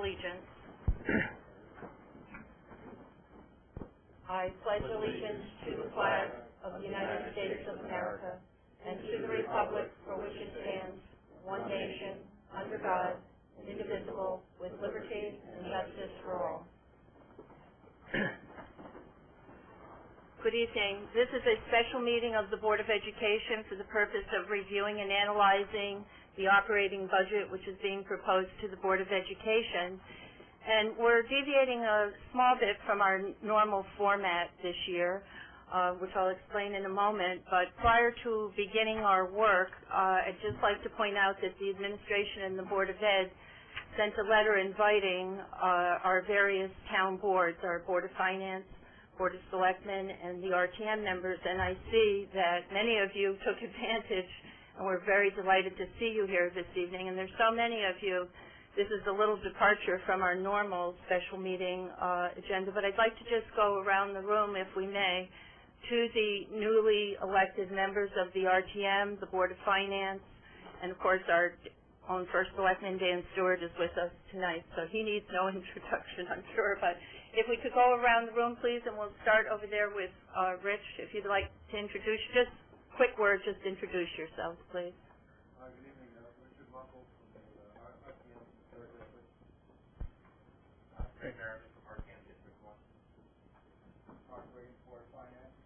allegiance. I pledge allegiance to the flag of the United States of America and to the republic for which it stands, one nation, under God, indivisible, with liberty and justice for all. Good evening. This is a special meeting of the Board of Education for the purpose of reviewing and analyzing the operating budget which is being proposed to the Board of Education. And we're deviating a small bit from our normal format this year, which I'll explain in a moment. But prior to beginning our work, I'd just like to point out that the administration and the Board of Ed sent a letter inviting our various town boards, our Board of Finance, Board of Selectmen, and the RTM members, and I see that many of you took advantage, and we're very delighted to see you here this evening. And there's so many of you. This is a little departure from our normal special meeting agenda, but I'd like to just go around the room, if we may, to the newly elected members of the RTM, the Board of Finance, and of course our own First Selectman, Dan Stewart, is with us tonight, so he needs no introduction, I'm sure. But if we could go around the room, please, and we'll start over there with Rich, if you'd like to introduce, just quick word, just introduce yourselves, please. Good evening, Richard Muckle from the RTM Third District. Craig Merriman from RTM District 1. Mark Wiggins, Board of Finance.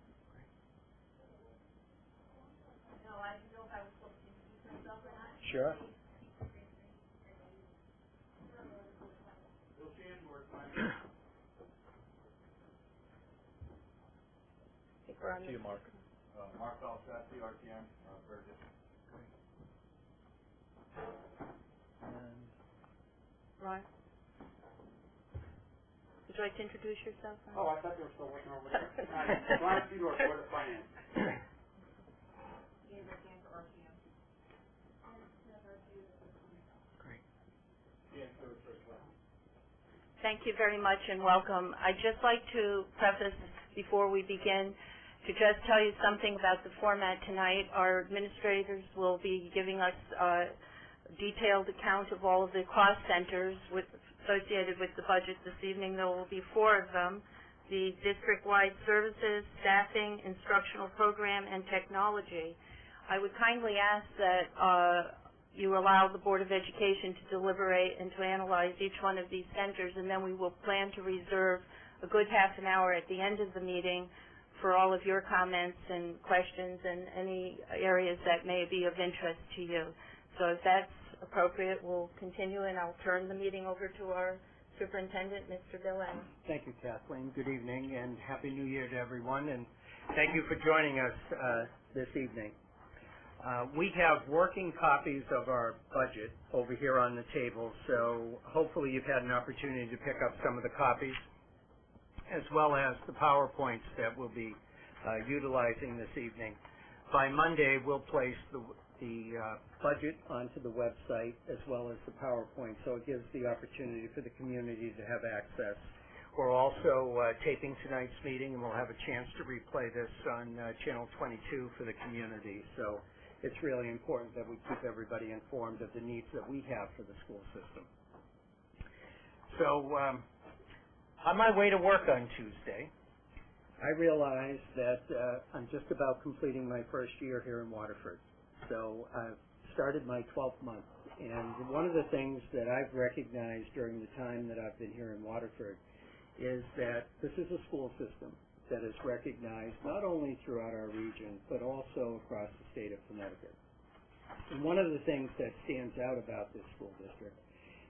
No, I didn't know if I was supposed to introduce myself or not. Sure. Bill Sheehan, Board of Finance. I think we're on See you, Mark. Mark Balshassi, RTM, Third District. And Ron, would you like to introduce yourself? Oh, I thought they were still working over there. Ron Fedor, Board of Finance. great. Dan Stewart, First Class. Thank you very much and welcome. I'd just like to preface before we begin to just tell you something about the format tonight. Our administrators will be giving us a detailed account of all of the cost centers associated with the budget this evening. There will be 4 of them: the district-wide services, staffing, instructional program, and technology. I would kindly ask that you allow the Board of Education to deliberate and to analyze each one of these centers, and then we will plan to reserve a good half an hour at the end of the meeting for all of your comments and questions and any areas that may be of interest to you. So if that's appropriate, we'll continue, and I'll turn the meeting over to our Superintendent, Mr. Dillon. Thank you, Kathleen. Good evening and Happy New Year to everyone, and thank you for joining us this evening. We have working copies of our budget over here on the table, so hopefully you've had an opportunity to pick up some of the copies, as well as the PowerPoints that we'll be utilizing this evening. By Monday, we'll place the budget onto the website as well as the PowerPoint, so it gives the opportunity for the community to have access. We're also taping tonight's meeting, and we'll have a chance to replay this on Channel 22 for the community. So it's really important that we keep everybody informed of the needs that we have for the school system. So on my way to work on Tuesday, I realized that I'm just about completing my first year here in Waterford. So I've started my 12th month, and one of the things that I've recognized during the time that I've been here in Waterford is that this is a school system that is recognized not only throughout our region, but also across the state of Connecticut. And one of the things that stands out about this school district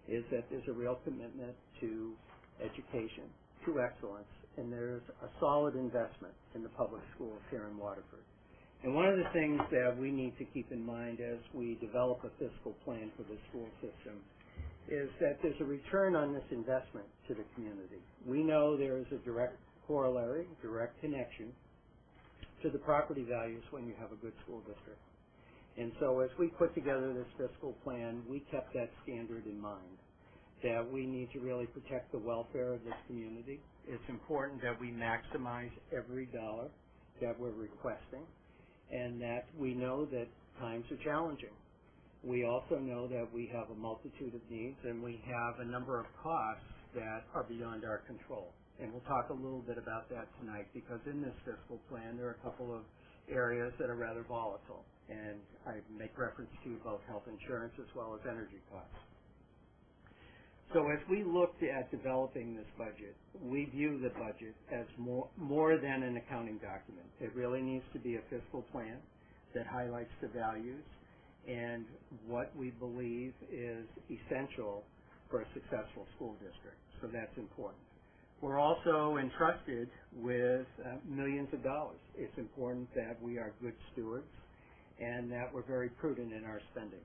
is that there's a real commitment to education, to excellence, and there's a solid investment in the public schools here in Waterford. And one of the things that we need to keep in mind as we develop a fiscal plan for the school system is that there's a return on this investment to the community. We know there is a direct corollary, direct connection to the property values when you have a good school district. And so as we put together this fiscal plan, we kept that standard in mind, that we need to really protect the welfare of this community. It's important that we maximize every dollar that we're requesting, and that we know that times are challenging. We also know that we have a multitude of needs, and we have a number of costs that are beyond our control. And we'll talk a little bit about that tonight, because in this fiscal plan, there are a couple of areas that are rather volatile. And I make reference to both health insurance as well as energy costs. So as we looked at developing this budget, we view the budget as more than an accounting document. It really needs to be a fiscal plan that highlights the values and what we believe is essential for a successful school district. So that's important. We're also entrusted with millions of dollars. It's important that we are good stewards and that we're very prudent in our spending.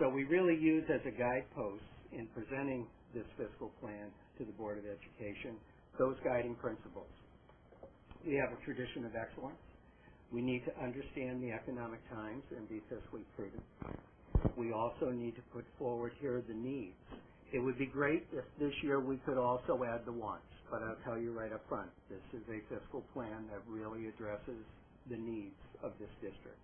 So we really use as a guidepost in presenting this fiscal plan to the Board of Education those guiding principles. We have a tradition of excellence. We need to understand the economic times and be fiscally prudent. We also need to put forward here the needs. It would be great if this year we could also add the wants, but I'll tell you right up front, this is a fiscal plan that really addresses the needs of this district.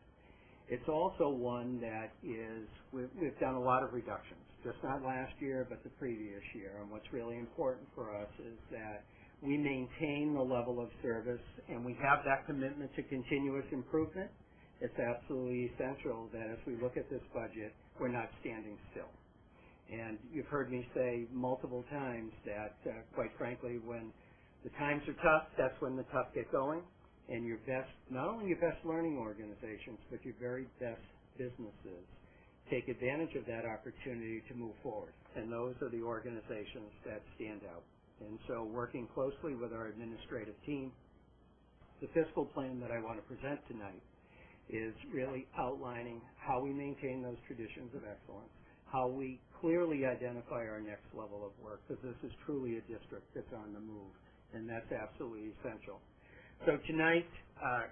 It's also one that is, we've done a lot of reductions, just not last year, but the previous year. And what's really important for us is that we maintain the level of service, and we have that commitment to continuous improvement. It's absolutely essential that as we look at this budget, we're not standing still. And you've heard me say multiple times that, quite frankly, when the times are tough, that's when the tough get going. And your best, not only your best learning organizations, but your very best businesses take advantage of that opportunity to move forward. And those are the organizations that stand out. And so working closely with our administrative team, the fiscal plan that I want to present tonight is really outlining how we maintain those traditions of excellence, how we clearly identify our next level of work, because this is truly a district that's on the move, and that's absolutely essential. So tonight,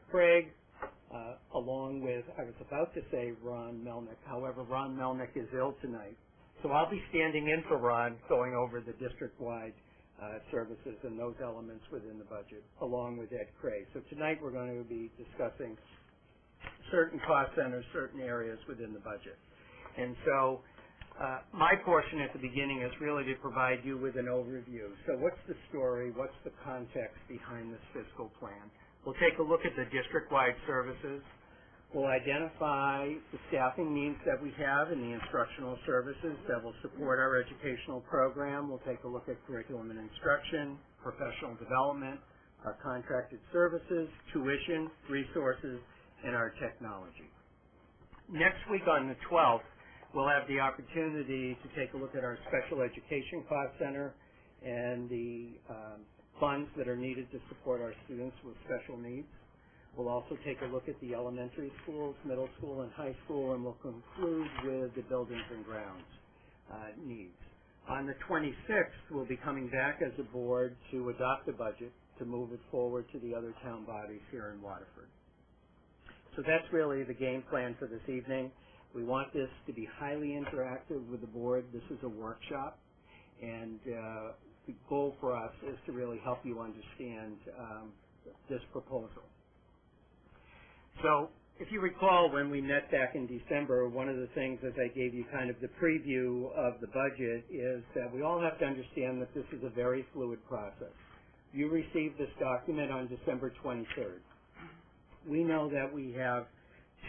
Craig, along with, I was about to say Ron Melnick, however, Ron Melnick is ill tonight. So I'll be standing in for Ron, going over the district-wide services and those elements within the budget, along with Ed Cray. So tonight we're going to be discussing certain cost centers, certain areas within the budget. And so my portion at the beginning is really to provide you with an overview. So what's the story? What's the context behind this fiscal plan? We'll take a look at the district-wide services. We'll identify the staffing needs that we have in the instructional services that will support our educational program. We'll take a look at curriculum and instruction, professional development, our contracted services, tuition, resources, and our technology. Next week on the 12th, we'll have the opportunity to take a look at our special education cost center and the funds that are needed to support our students with special needs. We'll also take a look at the elementary schools, middle school, and high school, and we'll conclude with the buildings and grounds needs. On the 26th, we'll be coming back as a board to adopt a budget to move it forward to the other town bodies here in Waterford. So that's really the game plan for this evening. We want this to be highly interactive with the board. This is a workshop, and the goal for us is to really help you understand this proposal. So if you recall, when we met back in December, one of the things, as I gave you kind of the preview of the budget, is that we all have to understand that this is a very fluid process. You received this document on December 23rd. We know that we have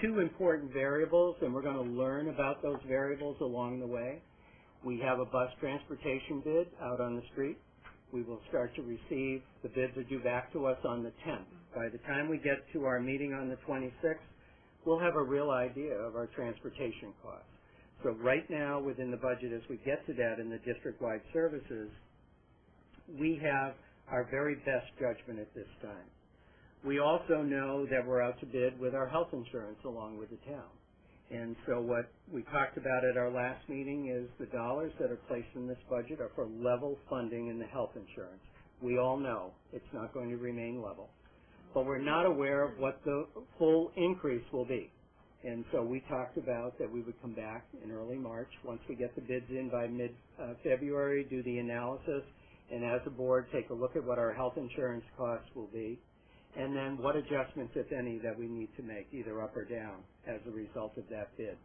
two important variables, and we're going to learn about those variables along the way. We have a bus transportation bid out on the street. We will start to receive, the bids are due back to us on the 10th. By the time we get to our meeting on the 26th, we'll have a real idea of our transportation costs. So right now within the budget, as we get to that in the district-wide services, we have our very best judgment at this time. We also know that we're out to bid with our health insurance along with the town. And so what we talked about at our last meeting is the dollars that are placed in this budget are for level funding in the health insurance. We all know it's not going to remain level. But we're not aware of what the full increase will be. And so we talked about that we would come back in early March, once we get the bids in by mid-February, do the analysis, and as a board take a look at what our health insurance costs will be, and then what adjustments, if any, that we need to make, either up or down, as a result of that bid.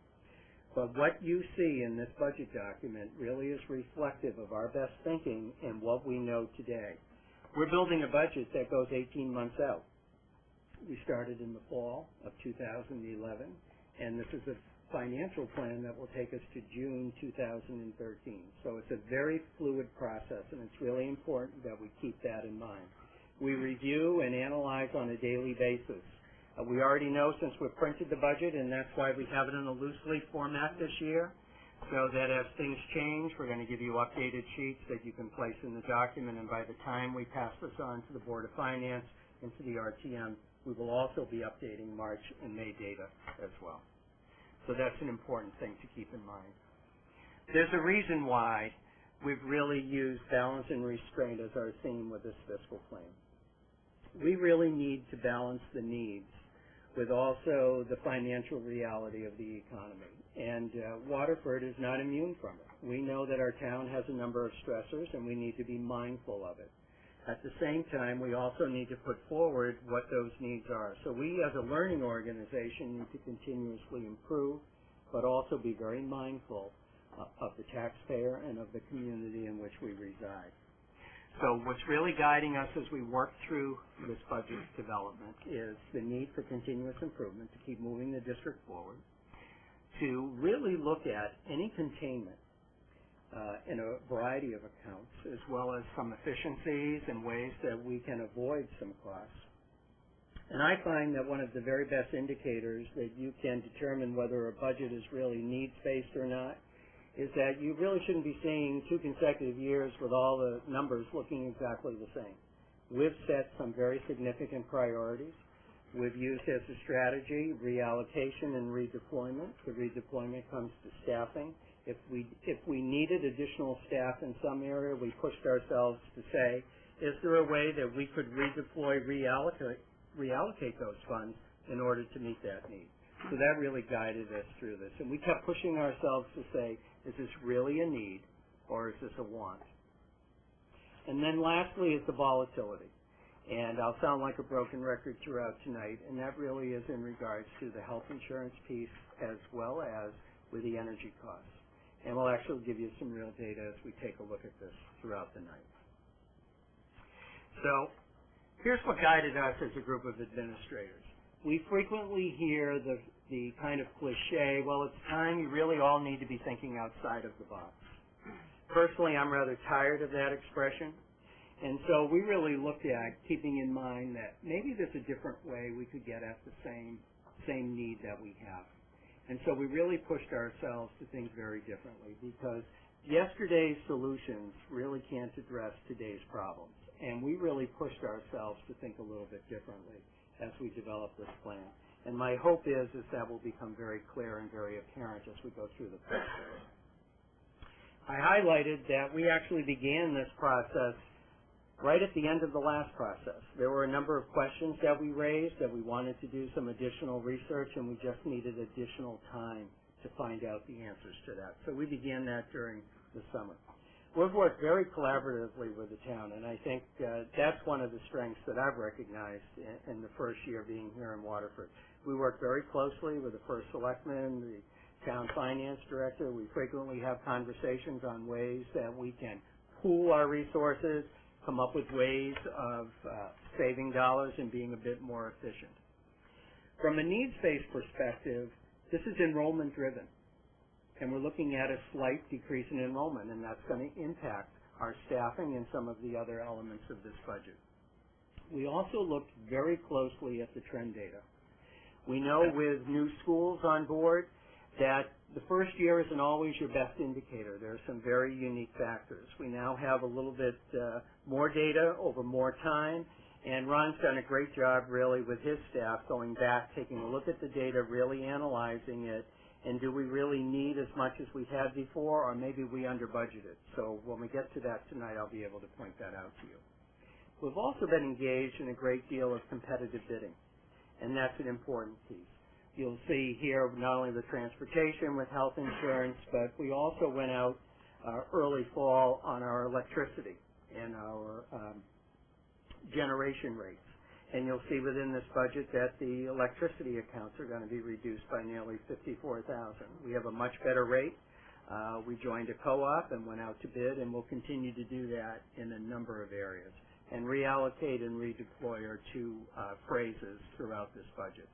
But what you see in this budget document really is reflective of our best thinking and what we know today. We're building a budget that goes 18 months out. We started in the fall of 2011, and this is a financial plan that will take us to June 2013. So it's a very fluid process, and it's really important that we keep that in mind. We review and analyze on a daily basis. We already know since we've printed the budget, and that's why we have it in a loose leaf format this year, so that as things change, we're going to give you updated sheets that you can place in the document, and by the time we pass this on to the Board of Finance and to the RTM, we will also be updating March and May data as well. So that's an important thing to keep in mind. There's a reason why we've really used balance and restraint as our theme with this fiscal plan. We really need to balance the needs with also the financial reality of the economy. And Waterford is not immune from it. We know that our town has a number of stressors, and we need to be mindful of it. At the same time, we also need to put forward what those needs are. So we, as a learning organization, need to continuously improve, but also be very mindful of the taxpayer and of the community in which we reside. So what's really guiding us as we work through this budget development is the need for continuous improvement to keep moving the district forward, to really look at any containment in a variety of accounts, as well as some efficiencies and ways that we can avoid some costs. And I find that one of the very best indicators that you can determine whether a budget is really needs-based or not is that you really shouldn't be seeing 2 consecutive years with all the numbers looking exactly the same. We've set some very significant priorities. We've used as a strategy reallocation and redeployment. The redeployment comes to staffing. If we needed additional staff in some area, we pushed ourselves to say, is there a way that we could redeploy, reallocate those funds in order to meet that need? So that really guided us through this. And we kept pushing ourselves to say, is this really a need or is this a want? And then lastly is the volatility. And I'll sound like a broken record throughout tonight, and that really is in regards to the health insurance piece as well as with the energy costs. And we'll actually give you some real data as we take a look at this throughout the night. So here's what guided us as a group of administrators. We frequently hear the kind of cliche, well, it's time, you really all need to be thinking outside of the box. Personally, I'm rather tired of that expression. And so we really looked at keeping in mind that maybe there's a different way we could get at the same need that we have. And so we really pushed ourselves to think very differently, because yesterday's solutions really can't address today's problems. And we really pushed ourselves to think a little bit differently as we develop this plan. And my hope is that will become very clear and very apparent as we go through the process. I highlighted that we actually began this process right at the end of the last process. There were a number of questions that we raised that we wanted to do some additional research, and we just needed additional time to find out the answers to that. So we began that during the summer. We've worked very collaboratively with the town, and I think that's one of the strengths that I've recognized in the first year being here in Waterford. We work very closely with the first selectman, the town finance director. We frequently have conversations on ways that we can pool our resources, come up with ways of saving dollars and being a bit more efficient. From a needs-based perspective, this is enrollment driven. And we're looking at a slight decrease in enrollment, and that's going to impact our staffing and some of the other elements of this budget. We also looked very closely at the trend data. We know with new schools on board that the first year isn't always your best indicator. There are some very unique factors. We now have a little bit more data over more time, and Ron's done a great job really with his staff going back, taking a look at the data, really analyzing it, and do we really need as much as we had before, or maybe we under-budgeted? So when we get to that tonight, I'll be able to point that out to you. We've also been engaged in a great deal of competitive bidding, and that's an important piece. You'll see here not only the transportation with health insurance, but we also went out early fall on our electricity and our generation rates. And you'll see within this budget that the electricity accounts are going to be reduced by nearly $54,000. We have a much better rate. We joined a co-op and went out to bid, and we'll continue to do that in a number of areas and reallocate and redeploy our two phrases throughout this budget.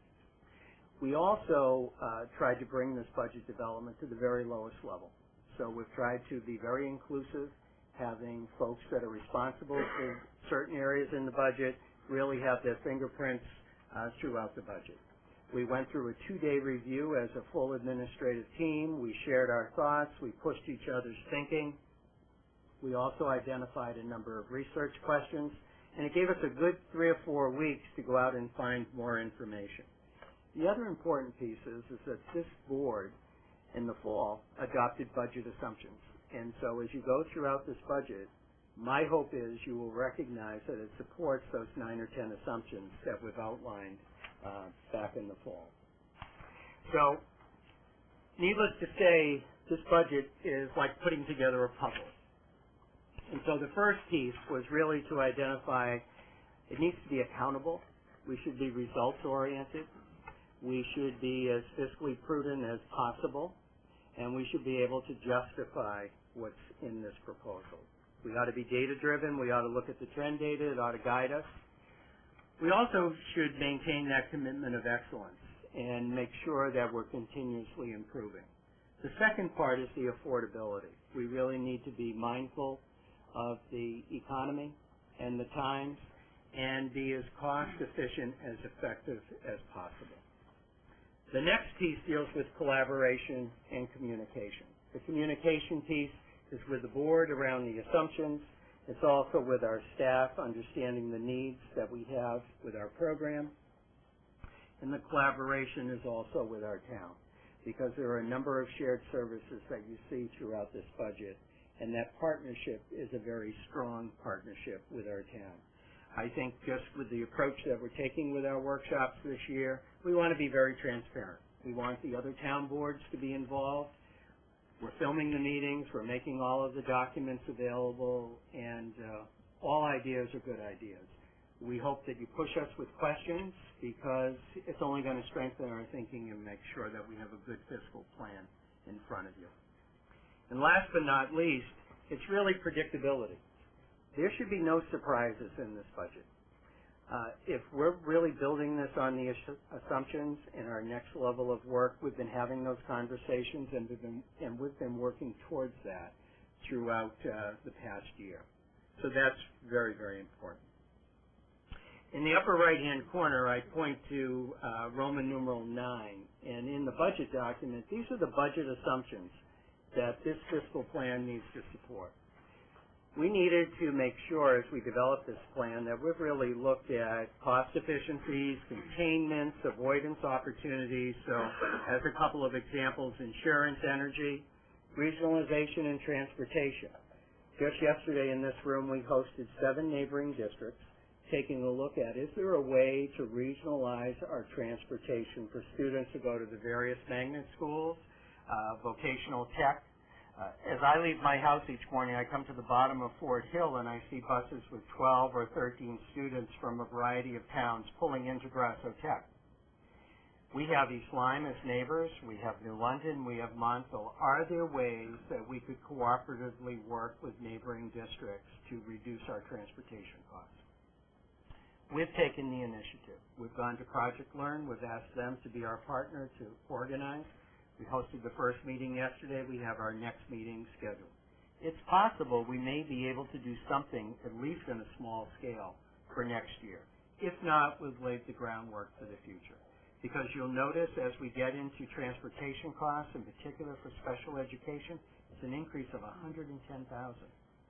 We also tried to bring this budget development to the very lowest level. So we've tried to be very inclusive, having folks that are responsible for certain areas in the budget really have their fingerprints throughout the budget. We went through a 2-day review as a full administrative team. We shared our thoughts. We pushed each other's thinking. We also identified a number of research questions, and it gave us a good 3 or 4 weeks to go out and find more information. The other important piece is that this board in the fall adopted budget assumptions. And so as you go throughout this budget, my hope is you will recognize that it supports those 9 or 10 assumptions that we've outlined back in the fall. So, needless to say, this budget is like putting together a puzzle. And so the first piece was really to identify it needs to be accountable. We should be results-oriented. We should be as fiscally prudent as possible. And we should be able to justify what's in this proposal. We ought to be data-driven. We ought to look at the trend data. It ought to guide us. We also should maintain that commitment of excellence and make sure that we're continuously improving. The second part is the affordability. We really need to be mindful of the economy and the times and be as cost-efficient, as effective as possible. The next piece deals with collaboration and communication. The communication piece is with the board around the assumptions. It's also with our staff, understanding the needs that we have with our program. And the collaboration is also with our town, because there are a number of shared services that you see throughout this budget, and that partnership is a very strong partnership with our town. I think just with the approach that we're taking with our workshops this year, we want to be very transparent. We want the other town boards to be involved. We're filming the meetings, we're making all of the documents available, and all ideas are good ideas. We hope that you push us with questions, because it's only going to strengthen our thinking and make sure that we have a good fiscal plan in front of you. And last but not least, it's really predictability. There should be no surprises in this budget. If we're really building this on the assumptions in our next level of work, we've been having those conversations and we've been working towards that throughout the past year. So that's very, very important. In the upper right-hand corner, I point to Roman numeral 9, and in the budget document, these are the budget assumptions that this fiscal plan needs to support. We needed to make sure as we developed this plan that we've really looked at cost efficiencies, containments, avoidance opportunities. So as a couple of examples, insurance, energy, regionalization, and transportation. Just yesterday in this room we hosted 7 neighboring districts taking a look at, is there a way to regionalize our transportation for students who go to the various magnet schools, vocational tech. As I leave my house each morning, I come to the bottom of Fort Hill and I see buses with 12 or 13 students from a variety of towns pulling into Grasso Tech. We have East Lyme as neighbors, we have New London, we have Montville. Are there ways that we could cooperatively work with neighboring districts to reduce our transportation costs? We've taken the initiative. We've gone to Project Learn. We've asked them to be our partner to organize. We hosted the first meeting yesterday. We have our next meeting scheduled. It's possible we may be able to do something, at least in a small scale, for next year. If not, we've laid the groundwork for the future. Because you'll notice as we get into transportation costs, in particular for special education, it's an increase of $110,000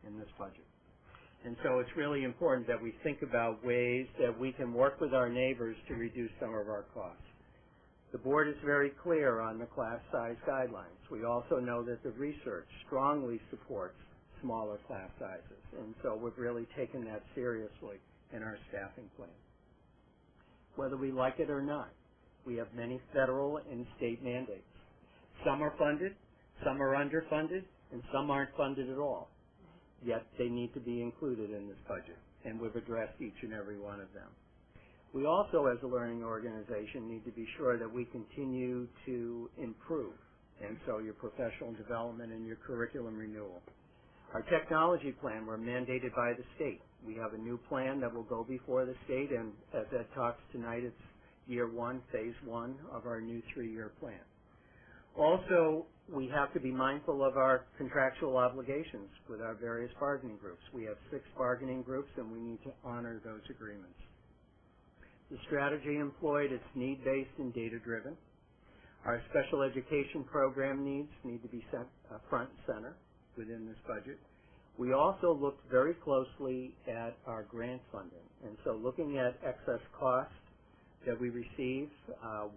in this budget. And so it's really important that we think about ways that we can work with our neighbors to reduce some of our costs. The board is very clear on the class size guidelines. We also know that the research strongly supports smaller class sizes, and so we've really taken that seriously in our staffing plan. Whether we like it or not, we have many federal and state mandates. Some are funded, some are underfunded, and some aren't funded at all. Yet they need to be included in this budget, and we've addressed each and every one of them. We also, as a learning organization, need to be sure that we continue to improve, and so your professional development and your curriculum renewal. Our technology plan, we're mandated by the state. We have a new plan that will go before the state, and as Ed talks tonight, it's year one, phase one of our new 3-year plan. Also, we have to be mindful of our contractual obligations with our various bargaining groups. We have 6 bargaining groups, and we need to honor those agreements. The strategy employed, it's need-based and data-driven. Our special education program needs need to be set front and center within this budget. We also looked very closely at our grant funding, and so looking at excess costs that we receive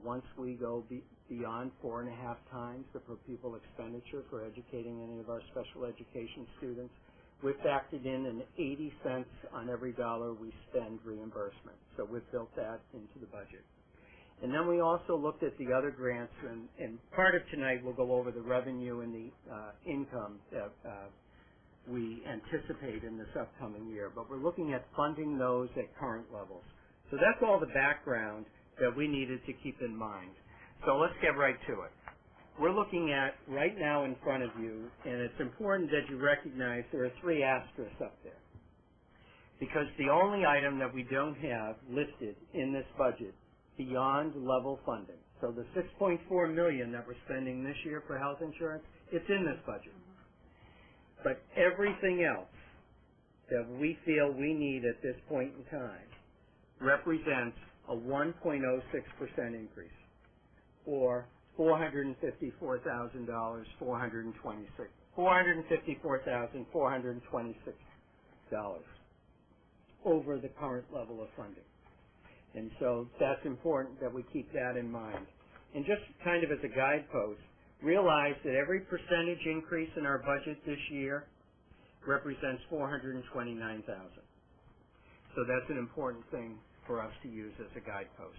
once we go beyond 4.5 times the per pupil expenditure for educating any of our special education students, we've factored in an 80 cents on every dollar we spend reimbursement. So we've built that into the budget. And then we also looked at the other grants, and part of tonight we'll go over the revenue and the income that we anticipate in this upcoming year. But we're looking at funding those at current levels. So that's all the background that we needed to keep in mind. So let's get right to it. We're looking at right now in front of you, and it's important that you recognize there are 3 asterisks up there. Because the only item that we don't have listed in this budget beyond level funding, so the $6.4 million that we're spending this year for health insurance, it's in this budget. But everything else that we feel we need at this point in time represents a 1.06% increase, or $454,426 over the current level of funding. And so that's important that we keep that in mind. And just kind of as a guidepost, realize that every percentage increase in our budget this year represents $429,000. So that's an important thing for us to use as a guidepost.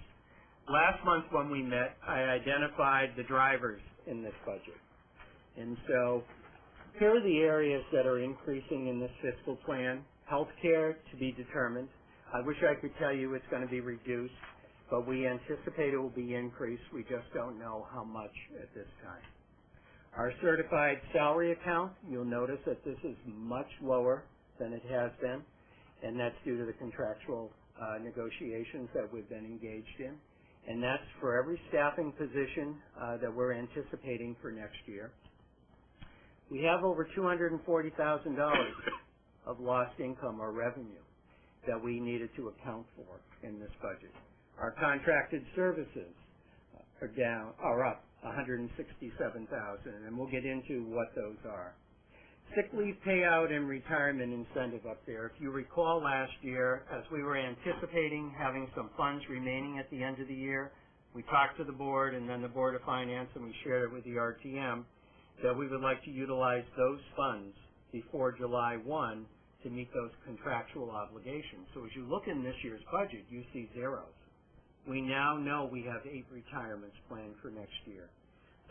Last month when we met, I identified the drivers in this budget. And so here are the areas that are increasing in this fiscal plan. Healthcare to be determined. I wish I could tell you it's going to be reduced, but we anticipate it will be increased. We just don't know how much at this time. Our certified salary account, you'll notice that this is much lower than it has been, and that's due to the contractual negotiations that we've been engaged in. And that's for every staffing position that we're anticipating for next year. We have over $240,000 of lost income or revenue that we needed to account for in this budget. Our contracted services are up $167,000, and we'll get into what those are. Sick leave payout and retirement incentive up there. If you recall last year, as we were anticipating having some funds remaining at the end of the year, we talked to the board and then the Board of Finance, and we shared it with the RTM, that we would like to utilize those funds before July 1 to meet those contractual obligations. So as you look in this year's budget, you see zeros. We now know we have 8 retirements planned for next year.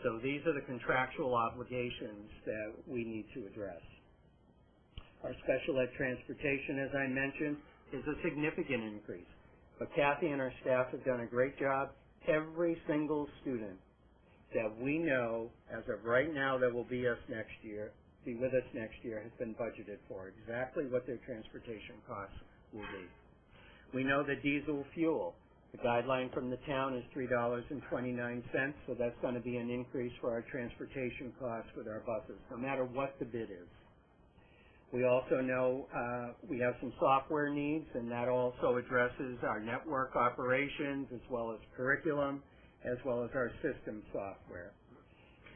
So these are the contractual obligations that we need to address. Our special ed transportation, as I mentioned, is a significant increase. But Kathy and our staff have done a great job. Every single student that we know as of right now that will be with us next year has been budgeted for exactly what their transportation costs will be. We know that diesel fuel, the guideline from the town is $3.29, so that's going to be an increase for our transportation costs with our buses, no matter what the bid is. We also know we have some software needs, and that also addresses our network operations as well as curriculum, as well as our system software.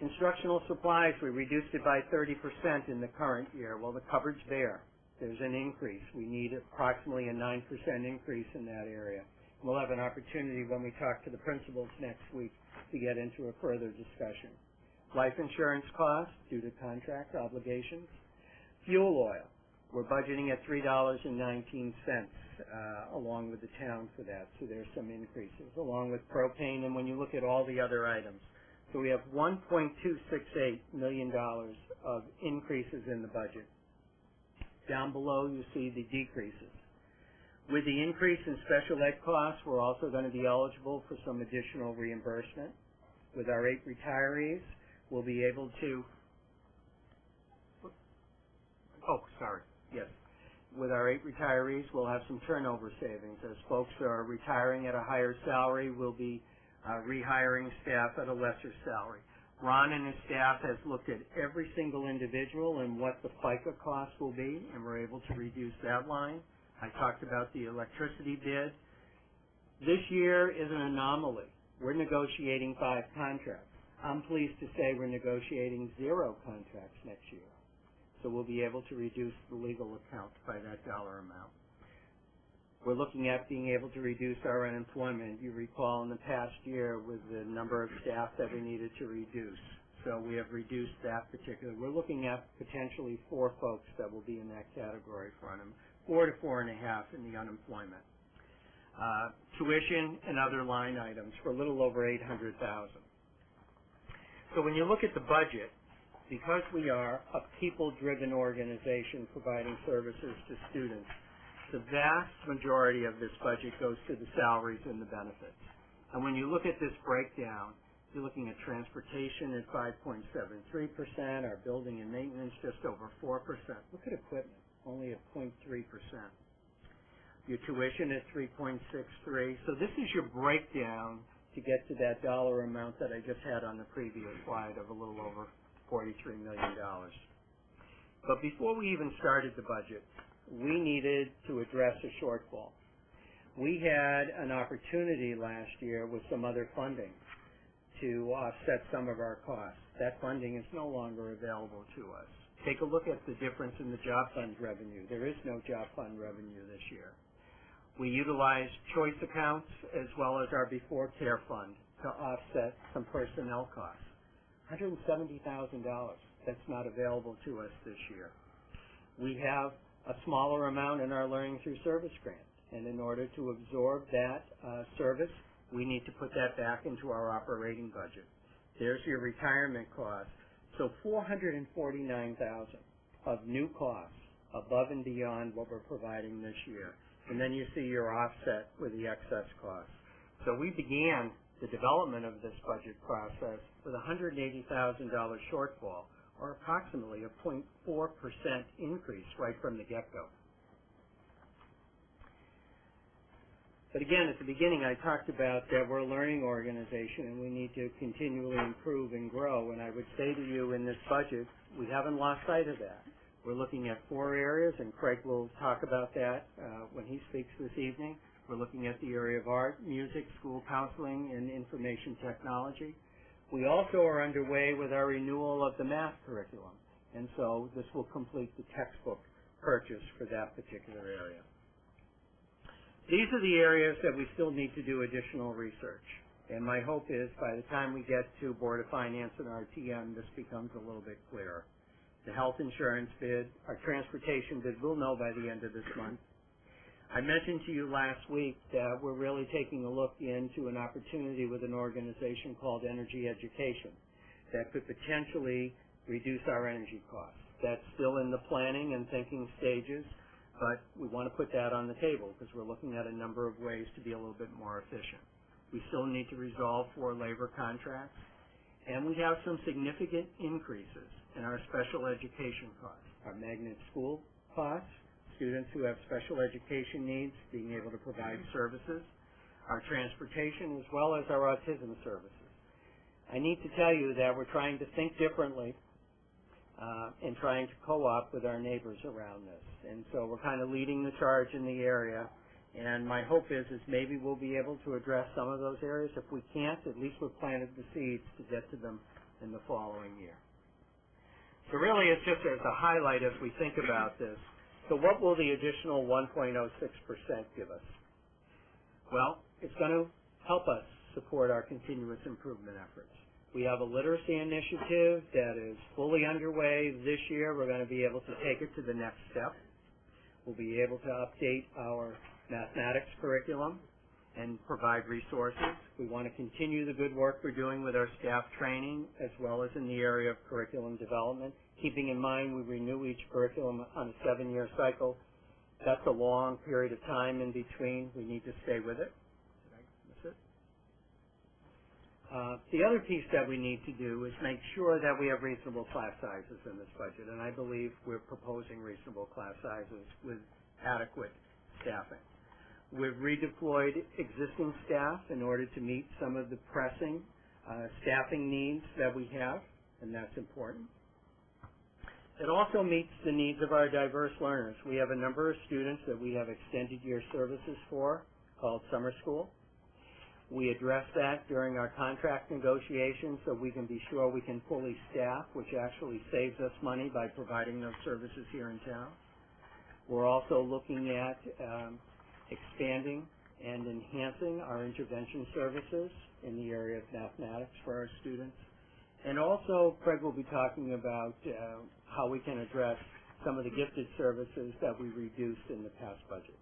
Instructional supplies, we reduced it by 30% in the current year. Well, the cupboard's there. There's an increase. We need approximately a 9% increase in that area. We'll have an opportunity when we talk to the principals next week to get into a further discussion. Life insurance costs due to contract obligations. Fuel oil, we're budgeting at $3.19 along with the town for that, so there's some increases, along with propane, and when you look at all the other items. So we have $1.268 million of increases in the budget. Down below you see the decreases. With the increase in special ed costs, we're also going to be eligible for some additional reimbursement. With our 8 retirees, we'll be able to, with our 8 retirees, we'll have some turnover savings. As folks are retiring at a higher salary, we'll be rehiring staff at a lesser salary. Ron and his staff has looked at every single individual and what the FICA cost will be, and we're able to reduce that line. I talked about the electricity bid. This year is an anomaly. We're negotiating 5 contracts. I'm pleased to say we're negotiating 0 contracts next year. So we'll be able to reduce the legal account by that dollar amount. We're looking at being able to reduce our unemployment. You recall in the past year with the number of staff that we needed to reduce. So we have reduced that particular. We're looking at potentially 4 folks that will be in that category for 4 to 4.5 in the unemployment. Tuition and other line items for a little over $800,000. So when you look at the budget, because we are a people-driven organization providing services to students, the vast majority of this budget goes to the salaries and the benefits. And when you look at this breakdown, you're looking at transportation at 5.73%, our building and maintenance just over 4%. Look at equipment, only at 0.3%. Your tuition at 3.63. So this is your breakdown to get to that dollar amount that I just had on the previous slide of a little over $43 million. But before we even started the budget, we needed to address a shortfall. We had an opportunity last year with some other funding to offset some of our costs. That funding is no longer available to us. Take a look at the difference in the job fund revenue. There is no job fund revenue this year. We utilized choice accounts as well as our Before Care Fund to offset some personnel costs. $170,000. That's not available to us this year. We have a smaller amount in our Learning Through Service grant, and in order to absorb that service, we need to put that back into our operating budget. There's your retirement costs. So $449,000 of new costs above and beyond what we're providing this year. And then you see your offset with the excess costs. So we began the development of this budget process with a $180,000 shortfall, or approximately a 0.4% increase right from the get-go. But again, at the beginning, I talked about that we're a learning organization and we need to continually improve and grow. And I would say to you in this budget, we haven't lost sight of that. We're looking at 4 areas, and Craig will talk about that when he speaks this evening. We're looking at the area of art, music, school counseling, and information technology. We also are underway with our renewal of the math curriculum, and so this will complete the textbook purchase for that particular area. These are the areas that we still need to do additional research, and my hope is by the time we get to Board of Finance and RTM, this becomes a little bit clearer. The health insurance bid, our transportation bid, we'll know by the end of this month. I mentioned to you last week that we're really taking a look into an opportunity with an organization called Energy Education that could potentially reduce our energy costs. That's still in the planning and thinking stages, but we want to put that on the table because we're looking at a number of ways to be a little bit more efficient. We still need to resolve 4 labor contracts, and we have some significant increases in our special education costs, our magnet school costs, students who have special education needs being able to provide services, our transportation, as well as our autism services. I need to tell you that we're trying to think differently and trying to co-op with our neighbors around this. And so we're kind of leading the charge in the area, and my hope is maybe we'll be able to address some of those areas. If we can't, at least we've planted the seeds to get to them in the following year. So really it's just as a highlight as we think about this. So what will the additional 1.06% give us? Well, it's going to help us support our continuous improvement efforts. We have a literacy initiative that is fully underway this year. We're going to be able to take it to the next step. We'll be able to update our mathematics curriculum and provide resources. We want to continue the good work we're doing with our staff training as well as in the area of curriculum development, keeping in mind we renew each curriculum on a 7-year cycle. That's a long period of time in between. We need to stay with it. Did I miss it? The other piece that we need to do is make sure that we have reasonable class sizes in this budget, and I believe we're proposing reasonable class sizes with adequate staffing. We've redeployed existing staff in order to meet some of the pressing staffing needs that we have, and that's important. It also meets the needs of our diverse learners. We have a number of students that we have extended year services for, called summer school. We address that during our contract negotiations so we can be sure we can fully staff, which actually saves us money by providing those services here in town. We're also looking at expanding and enhancing our intervention services in the area of mathematics for our students. And also, Craig will be talking about how we can address some of the gifted services that we reduced in the past budget.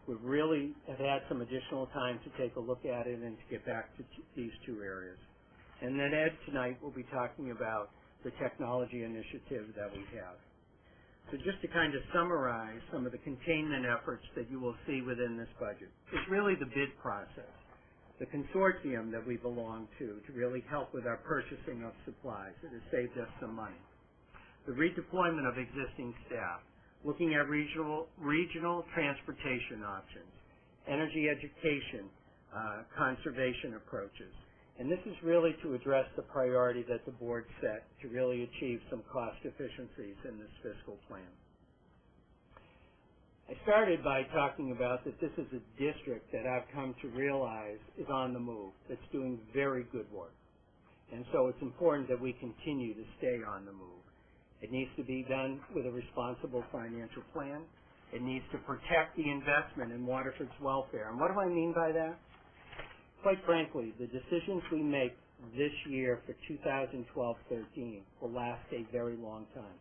We really have had some additional time to take a look at it and to get back to these two areas. And then Ed tonight will be talking about the technology initiative that we have. So just to kind of summarize some of the containment efforts that you will see within this budget, it's really the bid process, the consortium that we belong to really help with our purchasing of supplies. It has saved us some money. The redeployment of existing staff, looking at regional transportation options, energy education, conservation approaches. And this is really to address the priority that the board set to really achieve some cost efficiencies in this fiscal plan. I started by talking about that this is a district that I've come to realize is on the move, that's doing very good work. And so it's important that we continue to stay on the move. It needs to be done with a responsible financial plan. It needs to protect the investment in Waterford's welfare. And what do I mean by that? Quite frankly, the decisions we make this year for 2012-13 will last a very long time.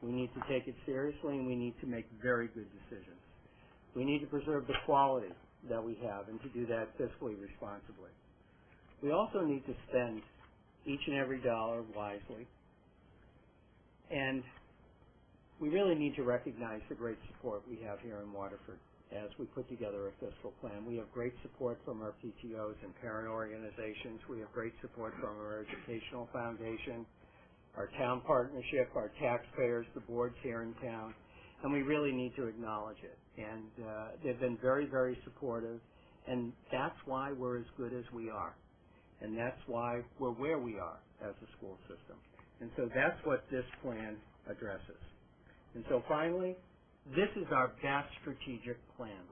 We need to take it seriously, and we need to make very good decisions. We need to preserve the quality that we have and to do that fiscally responsibly. We also need to spend each and every dollar wisely. And we really need to recognize the great support we have here in Waterford as we put together a fiscal plan. We have great support from our PTOs and parent organizations. We have great support from our educational foundation, our town partnership, our taxpayers, the boards here in town, and we really need to acknowledge it. And they've been very, very supportive, and that's why we're as good as we are. And that's why we're where we are as a school system. And so that's what this plan addresses. And so finally, this is our best strategic plan.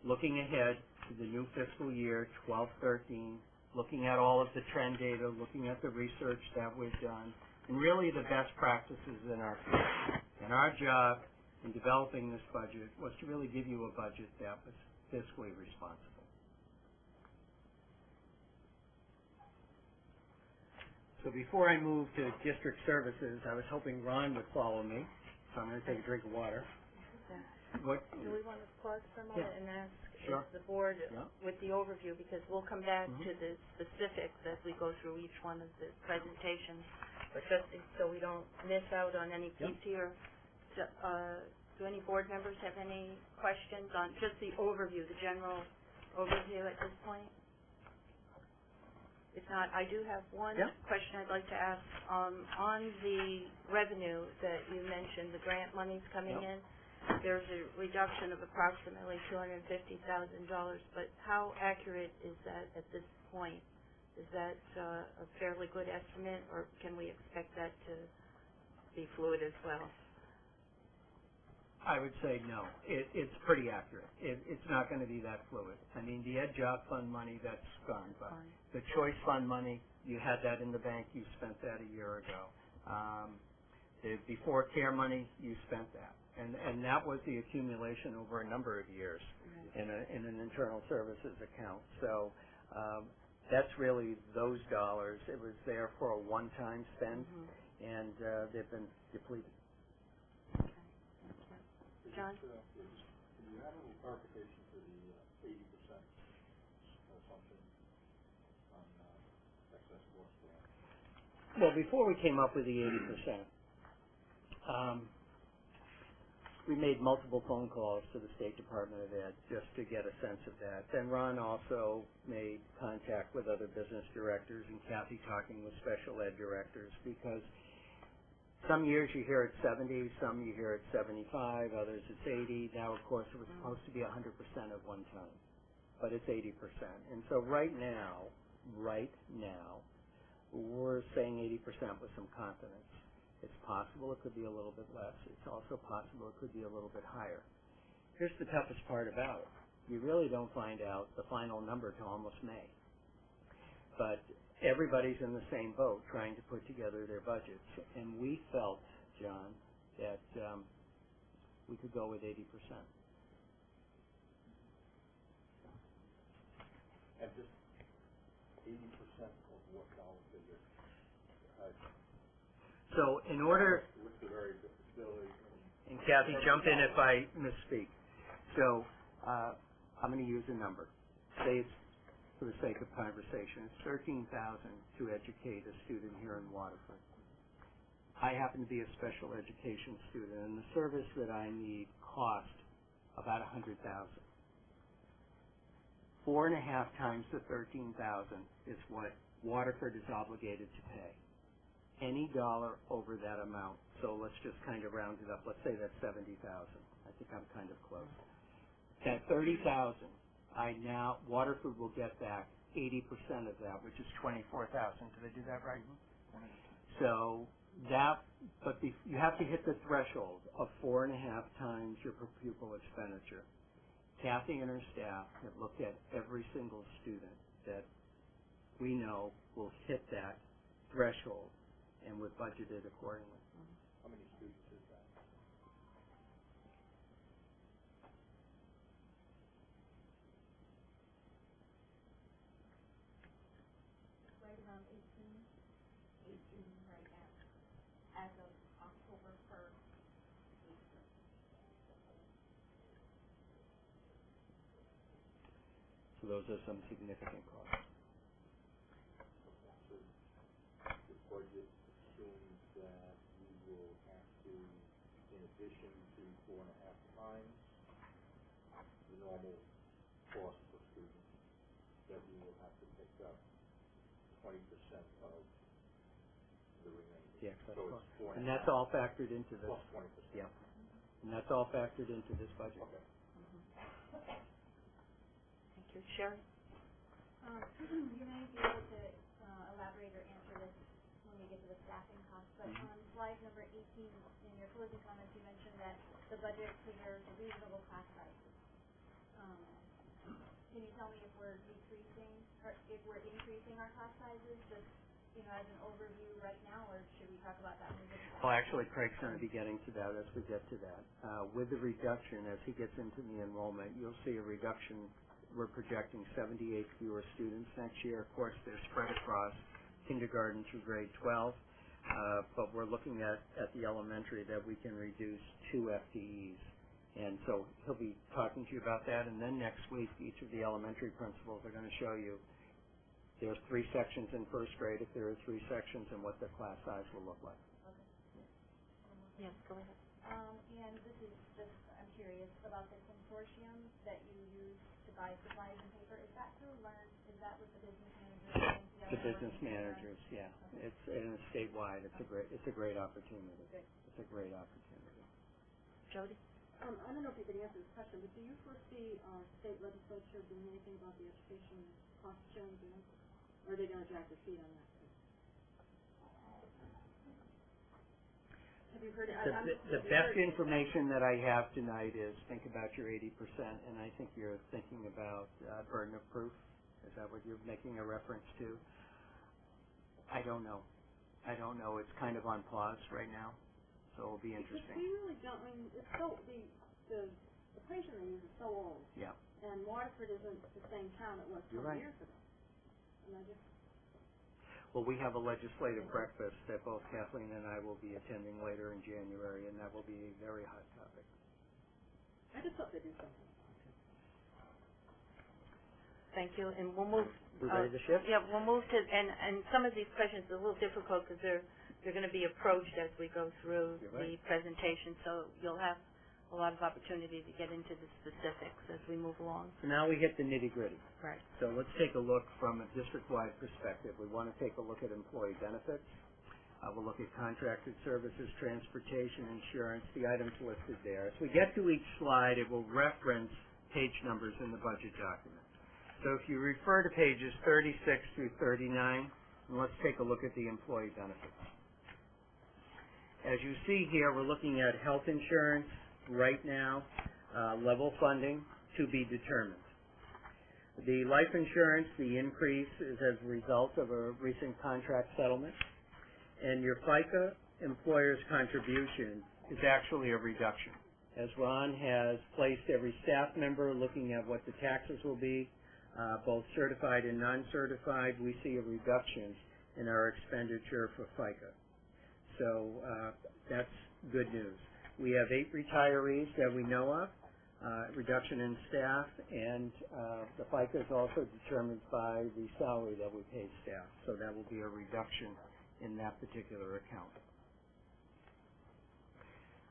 Looking ahead to the new fiscal year, 12-13, looking at all of the trend data, looking at the research that we've done, and really the best practices in our field. And our job in developing this budget was to really give you a budget that was fiscally responsible. So before I move to district services, I was hoping Ron would follow me, so I'm going to take a drink of water. What? Do we want to pause for a moment and ask Sure. the board with the overview, because we'll come back to the specifics as we go through each one of the presentations, but just so we don't miss out on any piece here. Do any board members have any questions on just the overview, the general overview at this point? If not, I do have one question I'd like to ask. On the revenue that you mentioned, the grant monies coming in, there's a reduction of approximately $250,000, but how accurate is that at this point? Is that a fairly good estimate, or can we expect that to be fluid as well? I would say no. It's pretty accurate. It's not going to be that fluid. I mean, the Ed Job Fund money, that's gone. But the Choice Fund money, you had that in the bank. You spent that a year ago. The Before Care money, you spent that. And that was the accumulation over a number of years in an internal services account. So that's really those dollars. It was there for a one-time spend, and they've been depleted. John? Can you add a little clarification for the 80% assumption on excess force grant? Well, before we came up with the 80%, we made multiple phone calls to the State Department of Ed just to get a sense of that. Then Ron also made contact with other business directors, and Kathy talking with special ed directors, because some years you hear it's 70, some you hear it's 75, others it's 80. Now, of course, it was supposed to be 100% at one time, but it's 80%. And so right now, we're saying 80% with some confidence. It's possible it could be a little bit less. It's also possible it could be a little bit higher. Here's the toughest part about it. You really don't find out the final number till almost May. But everybody's in the same boat trying to put together their budgets. And we felt, John, that we could go with 80%. And just 80% of what dollar figure? So in order, What's the variability? and Kathy, jump in if I misspeak. So I'm going to use a number. Say it's, for the sake of conversation, it's $13,000 to educate a student here in Waterford. I happen to be a special education student, and the service that I need cost about $100,000. 4.5 times the $13,000 is what Waterford is obligated to pay. Any dollar over that amount, so let's just kind of round it up. Let's say that's $70,000. I think I'm kind of close. At $30,000, Waterford will get back 80% of that, which is $24,000. Did I do that right? So that, but you have to hit the threshold of 4.5 times your per pupil expenditure. Kathy and her staff have looked at every single student that we know will hit that threshold, and we've budgeted accordingly. How many students is that? Right around 18 right now, as of October 1st. So those are some significant costs. So the budget assumes that we will have to, in addition to 4.5 times the normal cost per student, that we will have to pick up 20% of the remaining. The excess So cost. it's 4.5. And that's all factored into this. Plus 20%. Yeah. And that's all factored into this budget. Okay. Thank you. Sherry? You may be able to elaborate or answer this when we get to the staffing costs, but on slide number 18, in your closing comments, you mentioned that the budget preserves reasonable class sizes. Can you tell me if we're decreasing, or if we're increasing our class sizes, just, as an overview right now, or should we talk about that when we get to that? Well, actually, Craig's going to be getting to that as we get to that. With the reduction, as he gets into the enrollment, you'll see a reduction. We're projecting 78 fewer students next year. Of course, they're spread across kindergarten through grade 12, but we're looking at the elementary that we can reduce 2 FTEs. And so he'll be talking to you about that. And then next week, each of the elementary principals are going to show you there's 3 sections in first grade, if there are 3 sections, and what the class size will look like. Yes, go ahead. And this is just, I'm curious about the consortium that you use to buy supplies and paper. Is that through LEARN? Is that with the business managers? The business managers, yeah. Okay. It's statewide. It's a great opportunity. Good. It's a great opportunity. Jody? I don't know if you can answer this question, but do you foresee state legislature doing anything about the education cost sharing grant? Or are they going to drag their feet on that? Have you heard it? The best information that I have tonight is think about your 80%, and I think you're thinking about burden of proof. Is that what you're making a reference to? I don't know. It's kind of on pause right now, so it'll be interesting. We really don't. I mean, it's so the equation they use is so old. Yeah. And Waterford isn't the same town it was 20 right. years ago. And I just. Well, we have a legislative breakfast that both Kathleen and I will be attending later in January, and that will be a very hot topic. I just hope they do something. Thank you, and we'll move. We ready to shift? Yeah, we'll move to, and some of these questions are a little difficult because they're going to be approached as we go through You're right. the presentation, so you'll have a lot of opportunity to get into the specifics as we move along. So now we hit the nitty-gritty. Right. So let's take a look from a district-wide perspective. We want to take a look at employee benefits. We'll look at contracted services, transportation, insurance, the items listed there. As we get to each slide, it will reference page numbers in the budget document. So if you refer to pages 36 through 39, and let's take a look at the employee benefits. As you see here, we're looking at health insurance right now, level funding to be determined. The life insurance, the increase is as a result of a recent contract settlement. And your FICA employer's contribution is actually a reduction. As Ron has placed every staff member looking at what the taxes will be, both certified and non-certified, we see a reduction in our expenditure for FICA. So that's good news. We have 8 retirees that we know of, reduction in staff, and the FICA is also determined by the salary that we pay staff. So that will be a reduction in that particular account.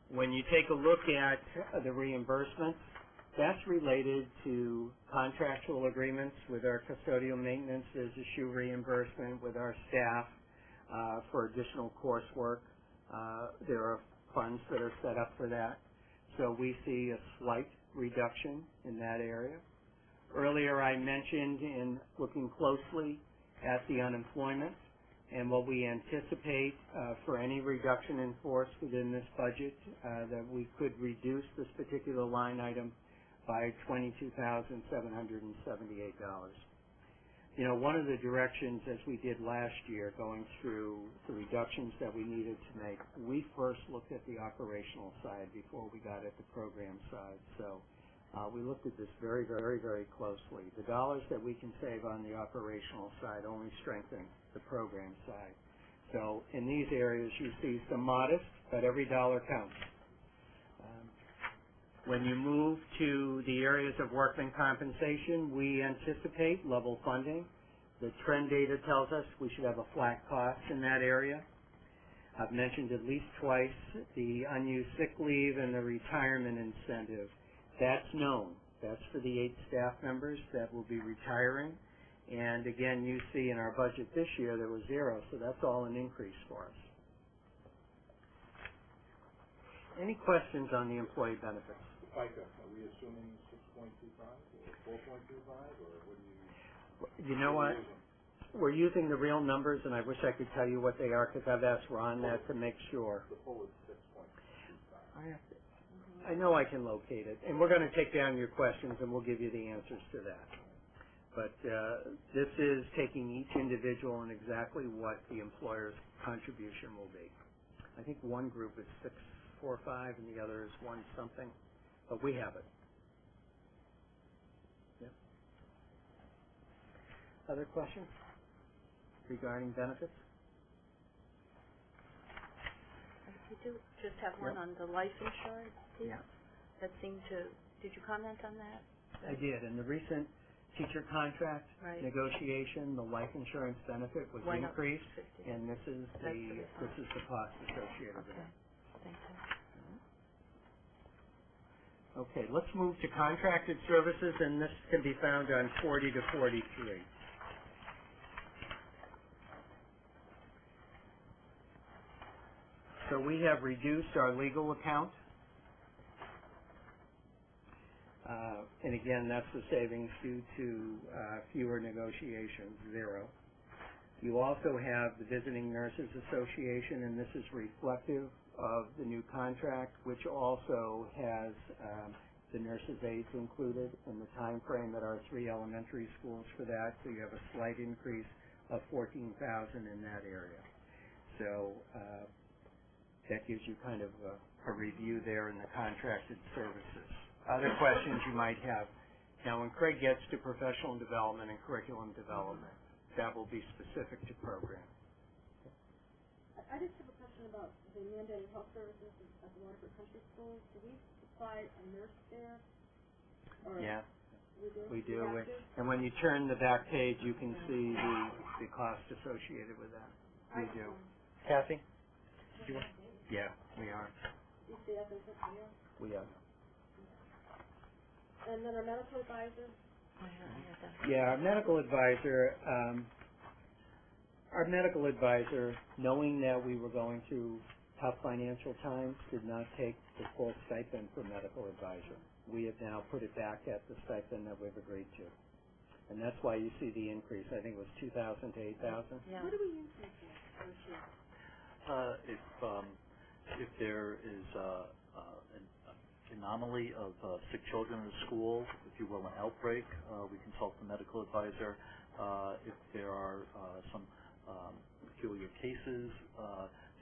When you take a look at the reimbursements, that's related to contractual agreements with our custodial maintenance. There's a shoe reimbursement with our staff for additional coursework. There are funds that are set up for that. So we see a slight reduction in that area. Earlier I mentioned in looking closely at the unemployment and what we anticipate for any reduction in force within this budget, that we could reduce this particular line item by $22,778. You know, one of the directions, as we did last year, going through the reductions that we needed to make, we first looked at the operational side before we got at the program side. So we looked at this very, very, very closely. The dollars that we can save on the operational side only strengthen the program side. So in these areas, you see some modest, but every dollar counts. When you move to the areas of workman compensation, we anticipate level funding. The trend data tells us we should have a flat cost in that area. I've mentioned at least twice the unused sick leave and the retirement incentive. That's known. That's for the 8 staff members that will be retiring. And again, you see in our budget this year there was 0, so that's all an increase for us. Any questions on the employee benefits? FICA, are we assuming 6.25 or 4.25, or what do you? You know what? We're using the real numbers, and I wish I could tell you what they are because I've asked Ron that to make sure. The full is 6.25. I know I can locate it, and we're going to take down your questions, and we'll give you the answers to that. But this is taking each individual and exactly what the employer's contribution will be. I think one group is 645, and the other is 1 something. But we have it. Yep. Other questions regarding benefits? We do just have one on the life insurance piece. Yeah. That seemed to, did you comment on that? I did. In the recent teacher contract Right. negotiation, the life insurance benefit was Went up increased, 50. and this is the cost associated with Okay. it. Thank you. Okay, let's move to contracted services, and this can be found on 40 to 43. So we have reduced our legal account. And again, that's the savings due to fewer negotiations, 0. You also have the Visiting Nurses Association, and this is reflective of the new contract, which also has the nurses' aides included in the time frame at our 3 elementary schools for that. So you have a slight increase of $14,000 in that area. So that gives you kind of a review there in the contracted services. Other questions you might have. Now, when Craig gets to professional development and curriculum development, that will be specific to program. I just have a question about the mandated health services at the Waterford Country Schools. Do we supply a nurse there? Or Yeah, we do? we do. And when you turn the back page, you can see the cost associated with that. We do. Kathy? Yeah, we are. You see that, yeah? We are. And then our medical advisor, Yeah, our medical advisor, knowing that we were going through tough financial times, did not take the full stipend for medical advisor. We have now put it back at the stipend that we've agreed to. And that's why you see the increase. I think it was 2,000 to 8,000. Yeah. what do we use them for this year? If there is an anomaly of sick children in the school, if you will, an outbreak, we consult the medical advisor. If there are some peculiar cases,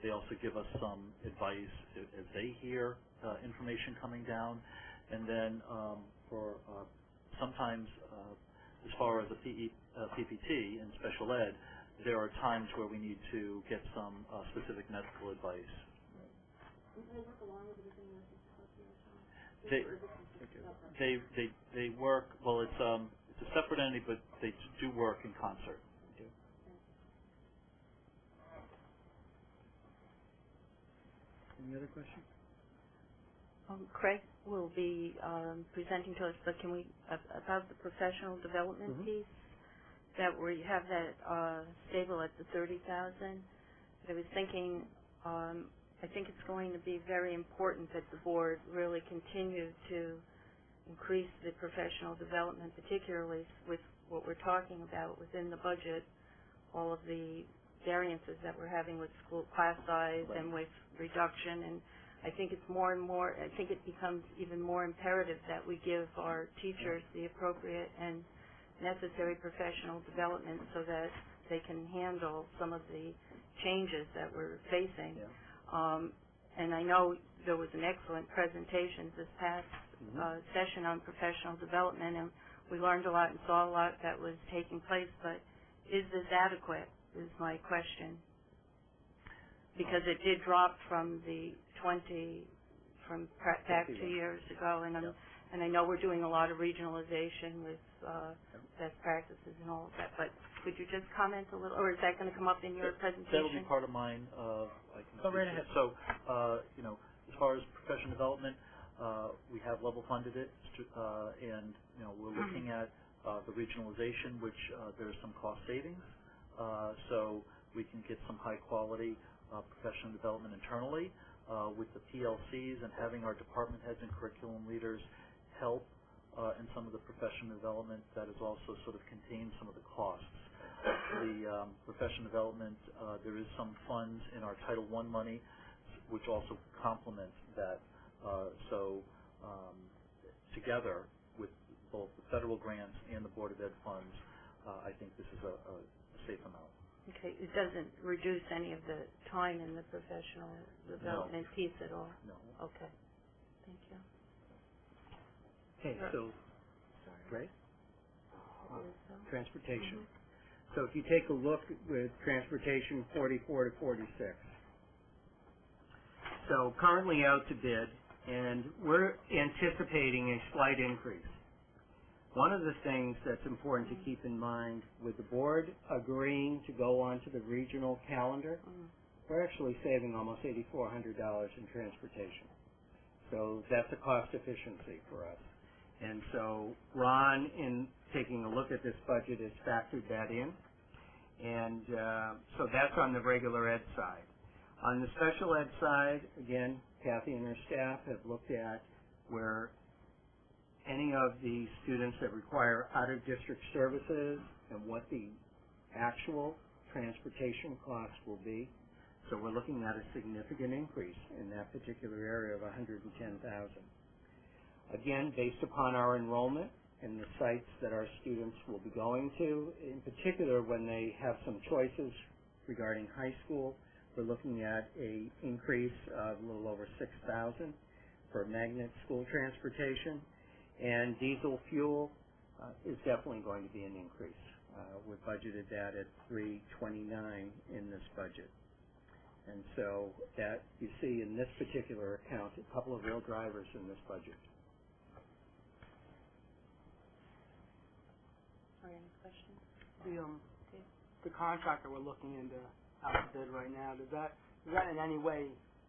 they also give us some advice as they hear information coming down. And then for sometimes, as far as a PPT in special ed, there are times where we need to get some specific medical advice. Do they work along with the Visiting Nurses Association? They work, well, it's a separate entity, but they do work in concert. Any other questions? Craig will be presenting to us, but can we, about the professional development piece, that we have that stable at the 30,000. I was thinking, I think it's going to be very important that the board really continue to increase the professional development, particularly with what we're talking about within the budget, all of the variances that we're having with school class size and with reduction. And I think it's more and more, I think it becomes even more imperative that we give our teachers the appropriate and necessary professional development so that they can handle some of the changes that we're facing. And I know there was an excellent presentation this past session on professional development, and we learned a lot and saw a lot that was taking place, but is this adequate, is my question. Because it did drop from the 20, from back 2 years ago, and I know we're doing a lot of regionalization with best practices and all of that, but could you just comment a little, or is that going to come up in your presentation? That'll be part of mine. I can Go right ahead. So, as far as professional development, we have level funded it, and we're looking at the regionalization, which there's some cost savings, so we can get some high quality professional development internally with the PLCs, and having our department heads and curriculum leaders help in some of the professional development that is also sort of contains some of the costs. The professional development, there is some funds in our Title I money, which also complements that. Together with both the federal grants and the Board of Ed funds, I think this is a safe amount. Okay, it doesn't reduce any of the time in the professional development piece at all? No. Okay, thank you. Okay, so, right? Transportation. So if you take a look with transportation 44 to 46. So currently out to bid, and we're anticipating a slight increase. One of the things that's important to keep in mind, with the board agreeing to go onto the regional calendar, we're actually saving almost $8,400 in transportation. So that's a cost efficiency for us. And so Ron, in taking a look at this budget, has factored that in. And so that's on the regular ed side. On the special ed side, again, Kathy and her staff have looked at where any of the students that require out-of-district services and what the actual transportation costs will be. So we're looking at a significant increase in that particular area of $110,000. Again, based upon our enrollment and the sites that our students will be going to, in particular when they have some choices regarding high school, we're looking at a increase of a little over $6,000 for magnet school transportation. And diesel fuel is definitely going to be an increase. We've budgeted that at $329 in this budget. And so that you see in this particular account a couple of real drivers in this budget. Are there any questions? The contract that we're looking into out to bid right now, does that in any way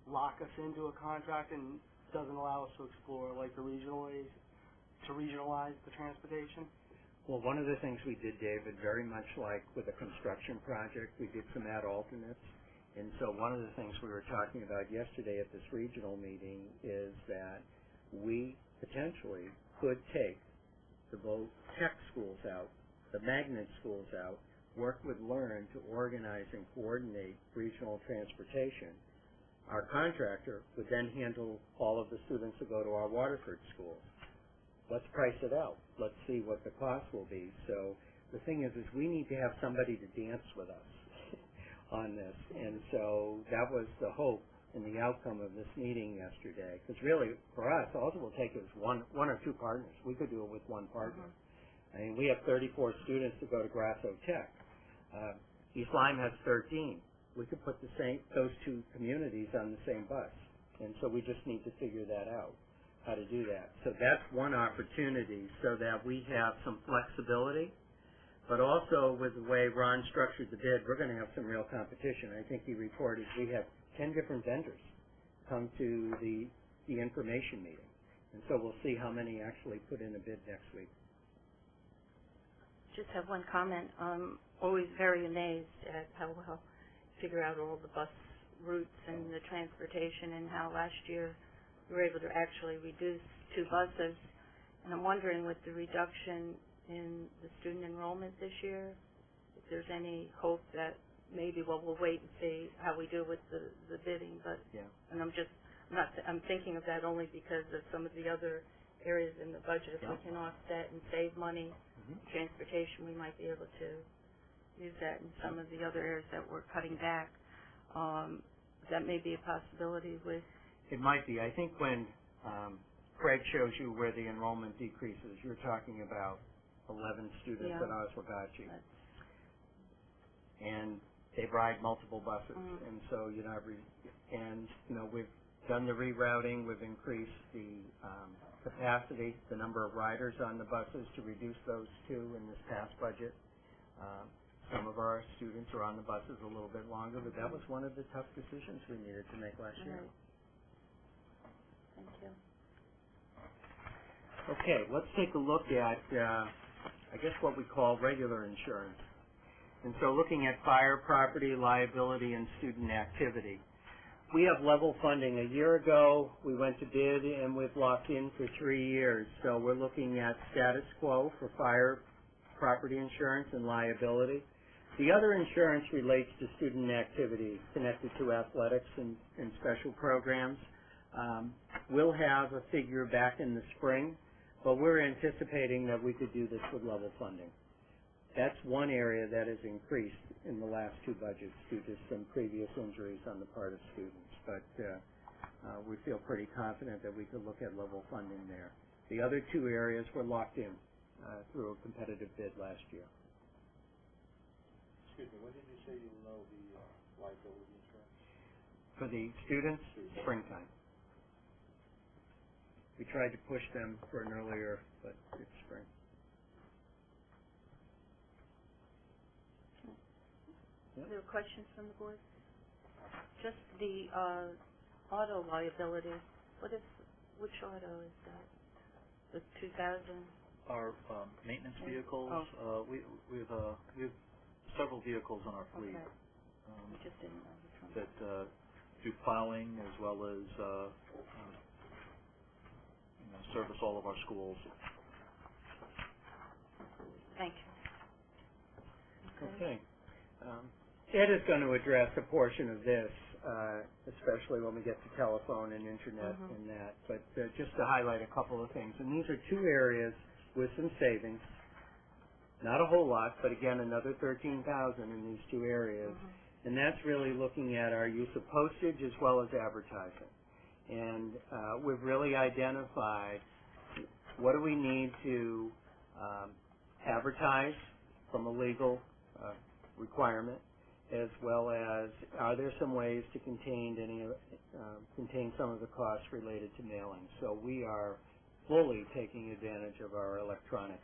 lock us into a contract and doesn't allow us to explore like the regional to regionalize the transportation? Well, one of the things we did, David, very much like with a construction project, we did some ad alternates. And so one of the things we were talking about yesterday at this regional meeting is that we potentially could take the Voc Tech schools out, the magnet schools out, work with LEARN to organize and coordinate regional transportation. Our contractor would then handle all of the students who go to our Waterford schools. Let's price it out. Let's see what the cost will be. So the thing is we need to have somebody to dance with us on this. And so that was the hope and the outcome of this meeting yesterday. Because really, for us, all it will take is one or two partners. We could do it with one partner. I mean, we have 34 students to go to Grasso Tech. East Lyme has 13. We could put those two communities on the same bus. And so we just need to figure that out, how to do that. So that's one opportunity so that we have some flexibility, but also with the way Ron structured the bid, we're going to have some real competition. I think he reported we have 10 different vendors come to the information meeting. And so we'll see how many actually put in a bid next week. Just have one comment. I'm always very amazed at how well you figure out all the bus routes and the transportation, and how last year we were able to actually reduce 2 buses. And I'm wondering, with the reduction in the student enrollment this year, if there's any hope that maybe, well, we'll wait and see how we do with the bidding. But yeah. And I'm thinking of that only because of some of the other areas in the budget. If we can offset and save money, transportation, we might be able to use that in some of the other areas that we're cutting back. That may be a possibility with. It might be. I think when Craig shows you where the enrollment decreases, you're talking about 11 students at Oswegatchie. And they ride multiple buses. And so, we've done the rerouting. We've increased the capacity, the number of riders on the buses, to reduce those 2 in this past budget. Some of our students are on the buses a little bit longer, but that was one of the tough decisions we needed to make last year. Thank you. Okay, let's take a look at, I guess, what we call regular insurance. And so looking at fire, property, liability, and student activity. We have level funding. A year ago, we went to bid, and we've locked in for 3 years. So we're looking at status quo for fire, property insurance, and liability. The other insurance relates to student activity connected to athletics and special programs. We'll have a figure back in the spring, but we're anticipating that we could do this with level funding. That's one area that has increased in the last 2 budgets due to some previous injuries on the part of students. But we feel pretty confident that we could look at level funding there. The other 2 areas were locked in through a competitive bid last year. Excuse me, when did you say you'll know the liability insurance? For the students, springtime. We tried to push them for an earlier, but it's spring. Other questions from the board? Just the auto liability. Which auto is that? The 2000? Our maintenance vehicles. We have several vehicles in our fleet. Okay. We just didn't know which one. That do plowing as well as service all of our schools. Thank you. Okay. Ed is going to address a portion of this, especially when we get to telephone and internet and that. But just to highlight a couple of things, and these are 2 areas with some savings. Not a whole lot, but again, another $13,000 in these 2 areas. And that's really looking at our use of postage as well as advertising. And we've really identified what do we need to advertise from a legal requirement, as well as are there some ways to contain some of the costs related to mailing. So we are fully taking advantage of our electronic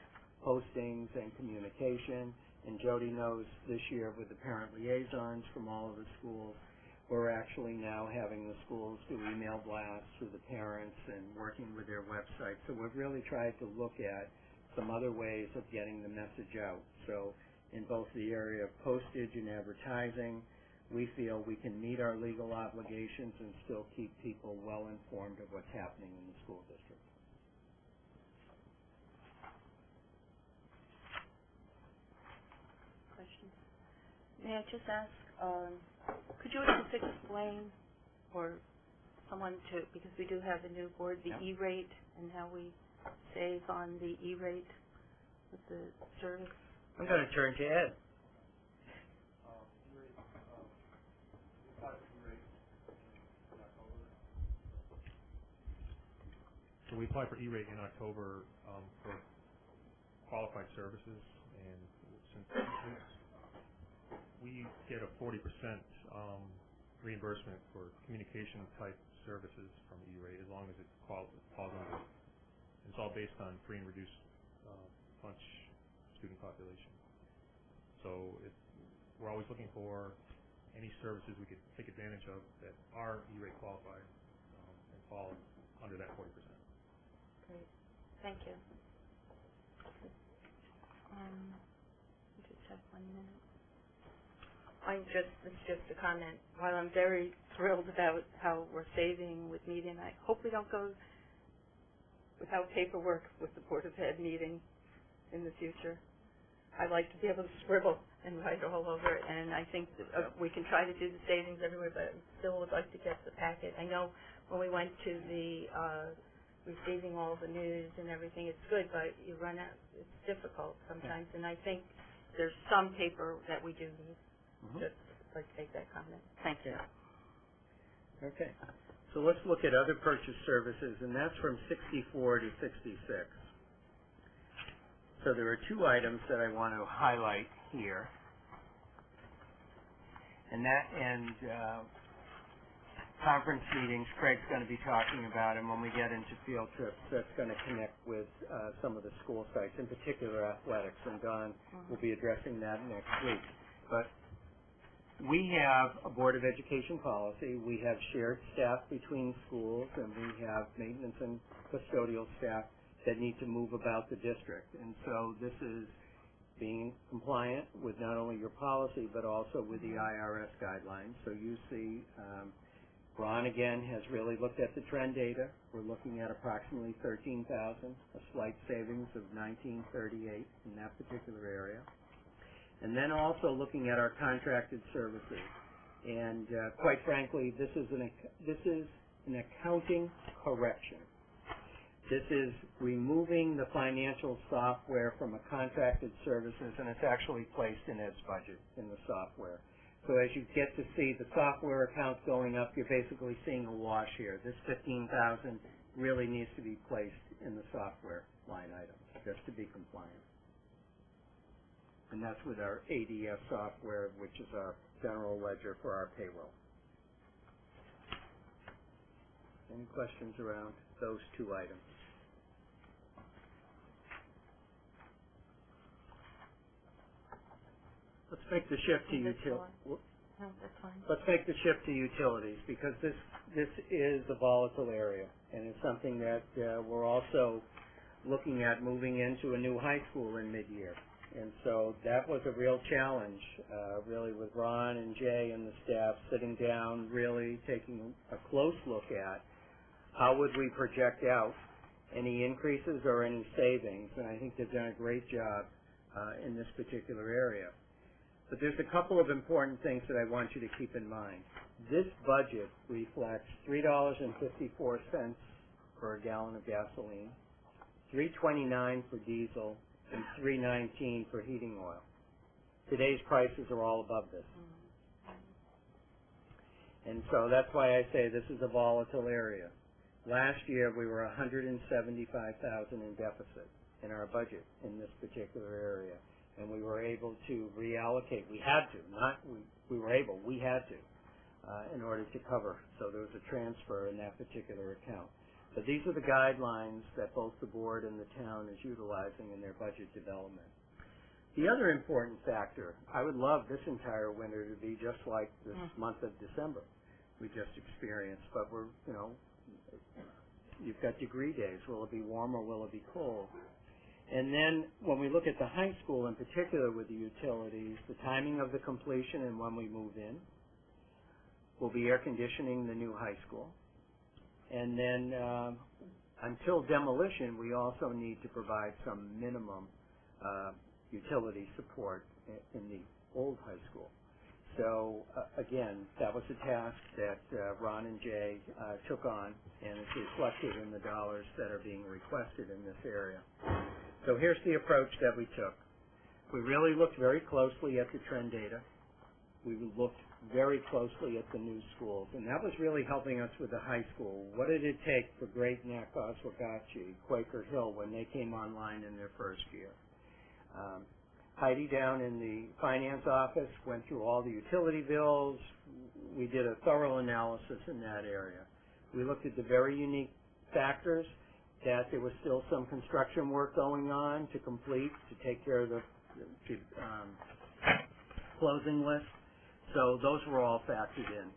postings and communication, and Jody knows this year with the parent liaisons from all of the schools, we're actually now having the schools do email blasts to the parents and working with their website. So we've really tried to look at some other ways of getting the message out. So in both the area of postage and advertising, we feel we can meet our legal obligations and still keep people well informed of what's happening in the school district. Questions? May I just ask, could you just explain, or someone to, because we do have a new board, the E-rate and how we save on the E-rate with the service? I'm going to turn to Ed. So we applied for E-rate in October for qualified services, and since we get a 40% reimbursement for communication type services from E-rate as long as it falls under. It's all based on free and reduced lunch student population. So we're always looking for any services we could take advantage of that are E-rate qualified and fall under that 40%. Great. Thank you. We just have 1 minute. It's just a comment. While I'm very thrilled about how we're saving with meeting, I hope we don't go without paperwork with the Board of Ed meeting in the future. I like to be able to scribble and write all over it, and I think that, we can try to do the savings everywhere, but I still would like to get the packet. I know when we went to the receiving all the news and everything, it's good, but you run out. It's difficult sometimes, and I think there's some paper that we do need. Just like to take that comment. Thank you. Okay. So let's look at other purchase services, and that's from 64 to 66. So there are two items that I want to highlight here. And conference meetings, Craig's going to be talking about, and when we get into field trips, that's going to connect with some of the school sites, in particular athletics, and Don will be addressing that next week. But we have a Board of Education policy. We have shared staff between schools, and we have maintenance and custodial staff that need to move about the district. And so this is being compliant with not only your policy, but also with the IRS guidelines. So you see, Ron, again, has really looked at the trend data. We're looking at approximately 13,000, a slight savings of 1938 in that particular area. And then also looking at our contracted services. And quite frankly, this is an accounting correction. This is removing the financial software from a contracted services, and it's actually placed in Ed's budget in the software. So as you get to see the software accounts going up, you're basically seeing a wash here. This 15,000 really needs to be placed in the software line item just to be compliant. And that's with our ADS software, which is our general ledger for our payroll. Any questions around those two items? Let's make the shift to utilities. No, that's fine. Let's make the shift to utilities, because this is a volatile area, and it's something that we're also looking at moving into a new high school in mid-year. And so that was a real challenge, really, with Ron and Jay and the staff sitting down, really taking a close look at how would we project out any increases or any savings. And I think they've done a great job in this particular area. But there's a couple of important things that I want you to keep in mind. This budget reflects $3.54 for a gallon of gasoline, $3.29 for diesel, and $3.19 for heating oil. Today's prices are all above this. And so that's why I say this is a volatile area. Last year we were $175,000 in deficit in our budget in this particular area. And we were able to reallocate. We had to, we had to, in order to cover. So there was a transfer in that particular account. But these are the guidelines that both the board and the town is utilizing in their budget development. The other important factor, I would love this entire winter to be just like this month of December. we just experienced. But we're, you've got degree days. Will it be warm or will it be cold? And then when we look at the high school in particular with the utilities, the timing of the completion and when we move in, we'll be air conditioning the new high school. And then until demolition, we also need to provide some minimum utility support in the old high school. So again, that was a task that Ron and Jay took on, and it's reflected in the dollars that are being requested in this area. So here's the approach that we took. We really looked very closely at the trend data. We looked very closely at the new schools, and that was really helping us with the high school. What did it take for Great Neck, Oswegatchie, Quaker Hill when they came online in their first year? Heidi down in the finance office went through all the utility bills. We did a thorough analysis in that area. We looked at the very unique factors, that there was still some construction work going on to complete, to take care of the closing list. So those were all factored in.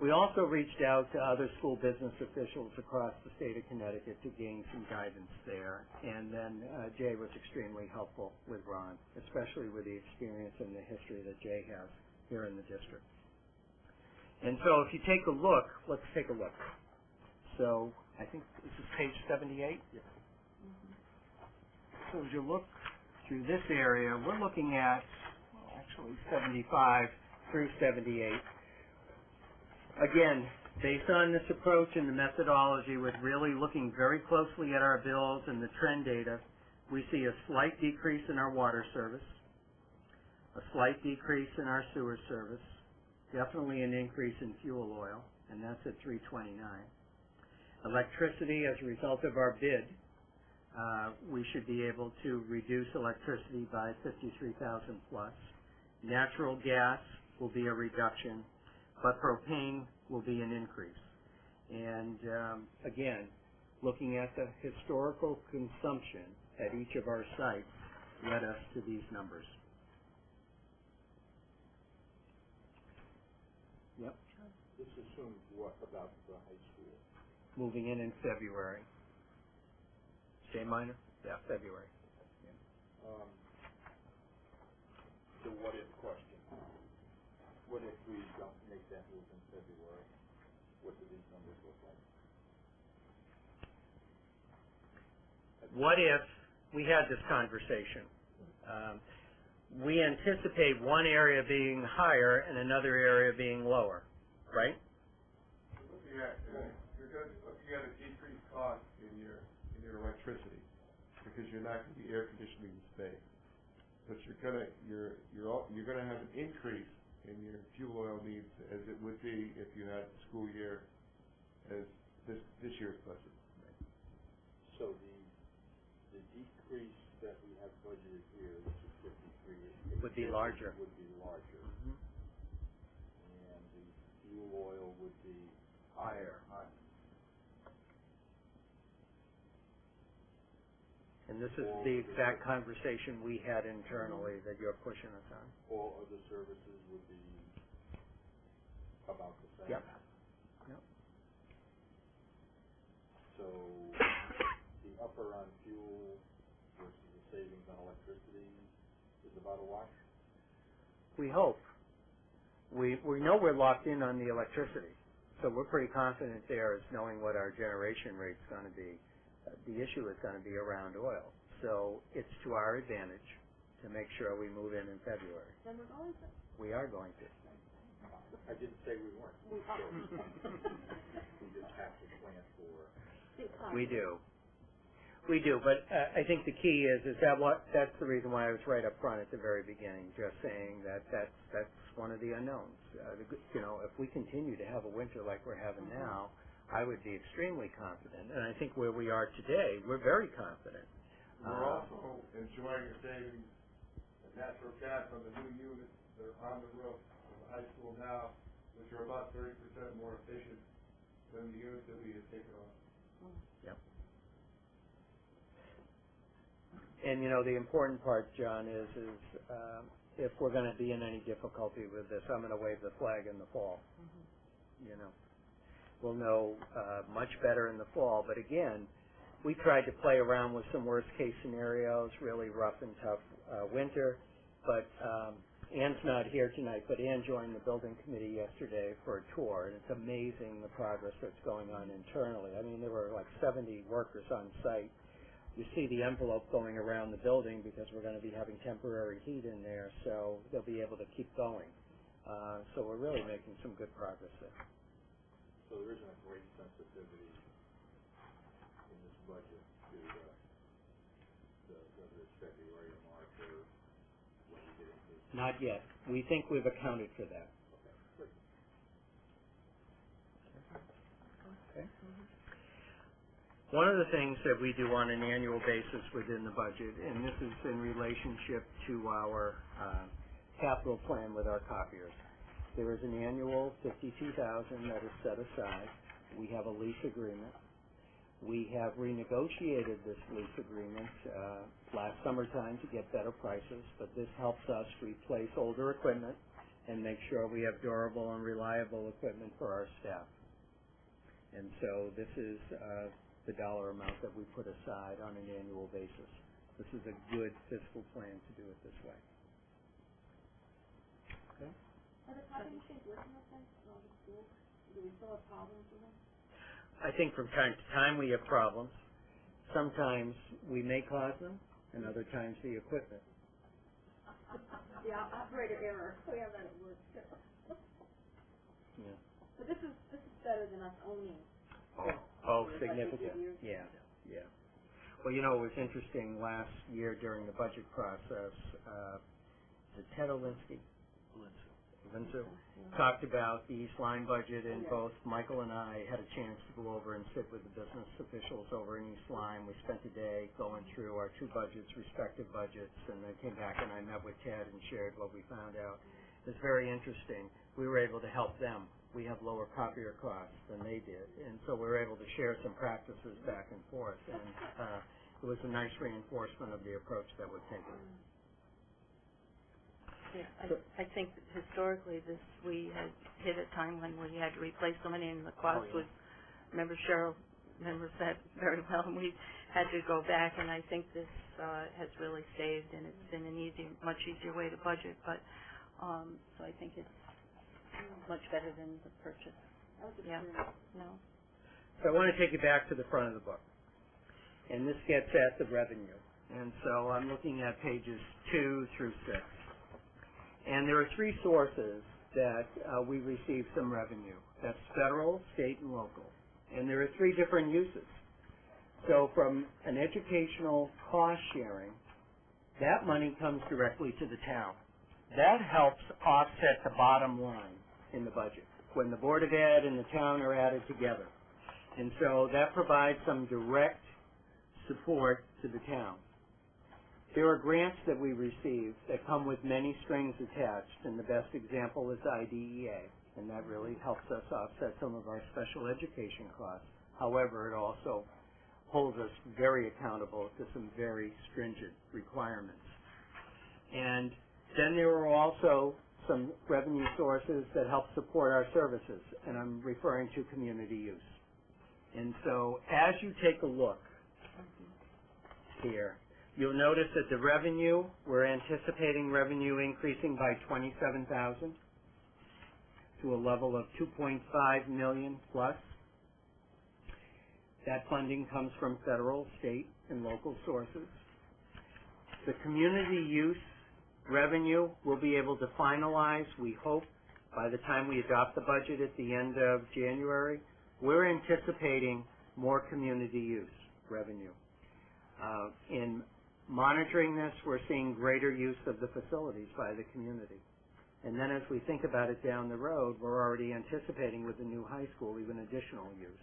We also reached out to other school business officials across the state of Connecticut to gain some guidance there. And then Jay was extremely helpful with Ron, especially with the experience and the history that Jay has here in the district. And so if you take a look, let's take a look. So I think this is page 78. Yeah. So as you look through this area, we're looking at, well, actually 75 through 78. Again, based on this approach and the methodology with really looking very closely at our bills and the trend data, we see a slight decrease in our water service, a slight decrease in our sewer service, definitely an increase in fuel oil, and that's at $3.29. Electricity, as a result of our bid, we should be able to reduce electricity by 53,000 plus. Natural gas will be a reduction, but propane will be an increase. And again, looking at the historical consumption at each of our sites led us to these numbers. Yep. This assumes what about the high school? Moving in February. J minor? Yeah, February. Yeah. The what if question. What if we don't make that move in February? What do these numbers look like? What if we had this conversation? We anticipate one area being higher and another area being lower, right? You're looking at a decreased cost in your electricity because you're not going to be air conditioning the space, but you're gonna have an increase in your fuel oil needs as it would be if you had the school year as this year's budget. So the decrease that we have budgeted here, which is 53, would be larger. Would be larger, and the fuel oil would be higher. And this is the exact conversation we had internally that you're pushing us on. All other services would be about the same. Yep. Yep. So the upper on fuel versus the savings on electricity is about a wash? We hope. We know we're locked in on the electricity, so we're pretty confident there as knowing what our generation rate's going to be. The issue is going to be around oil. So it's to our advantage to make sure we move in February. Then we're going to. We are going to. I didn't say we weren't. We just have to plan for. We do. We do, but I think the key is that's the reason why I was right up front at the very beginning, just saying that's one of the unknowns. If we continue to have a winter like we're having now, I would be extremely confident, and I think where we are today, we're very confident. We're also enjoying a savings in natural gas on the new units that are on the roof of the high school now, which are about 30% more efficient than the units that we had taken on. Yep. And the important part, John, is if we're going to be in any difficulty with this, I'm going to wave the flag in the fall. you know. We'll know, much better in the fall, but again, we tried to play around with some worst-case scenarios, really rough and tough, winter, but, Ann's not here tonight, but Ann joined the building committee yesterday for a tour, and it's amazing the progress that's going on internally. I mean, there were like 70 workers on site. You see the envelope going around the building because we're going to be having temporary heat in there, so they'll be able to keep going. So we're really making some good progress there. So there isn't a great sensitivity in this budget to whether it's February or March or when we get into. Not yet. We think we've accounted for that. Okay. One of the things that we do on an annual basis within the budget, and this is in relationship to our capital plan with our copiers, there is an annual $52,000 that is set aside. We have a lease agreement. We have renegotiated this lease agreement last summertime to get better prices, but this helps us replace older equipment and make sure we have durable and reliable equipment for our staff. And so this is the dollar amount that we put aside on an annual basis. This is a good fiscal plan to do it this way. Okay. Are the copy machines working okay in all the schools? Do we still have problems with them? I think from time to time we have problems. Sometimes we may cause them, and other times the equipment. The operator error, we have that at work too. Yeah. But this is better than us owning. Oh, Like significant. we did Yeah, yeah. Well, you know, it was interesting last year during the budget process, is it Ted Olinsky? Vinsu talked about the East Line budget, and both Michael and I had a chance to go over and sit with the business officials over in East Line. We spent a day going through our two budgets, respective budgets, and then came back and I met with Ted and shared what we found out. It was very interesting. We were able to help them. We have lower copier costs than they did, and so we were able to share some practices back and forth, and it was a nice reinforcement of the approach that was taken. Yeah, I think that historically we had hit a time when we had to replace so many, and the cost was, Cheryl remembers that very well, and we had to go back, and I think this has really saved, and it's been an much easier way to budget, but so I think it's much better than the purchase. Yeah, no. So I want to take you back to the front of the book, and this gets at the revenue, and so I'm looking at pages 2 through 6. And there are three sources that we receive some revenue. That's federal, state, and local. And there are three different uses. So from an educational cost sharing, that money comes directly to the town. That helps offset the bottom line in the budget when the Board of Ed and the town are added together. And so that provides some direct support to the town. There are grants that we receive that come with many strings attached, and the best example is IDEA, and that really helps us offset some of our special education costs. However, it also holds us very accountable to some very stringent requirements. And then there are also some revenue sources that help support our services, and I'm referring to community use. And so as you take a look here, you'll notice that the revenue, we're anticipating revenue increasing by $27,000 to a level of $2.5 million plus. That funding comes from federal, state, and local sources. The community use revenue we'll be able to finalize, we hope, by the time we adopt the budget at the end of January. We're anticipating more community use revenue. In monitoring this, we're seeing greater use of the facilities by the community. And then as we think about it down the road, we're already anticipating with the new high school even additional use.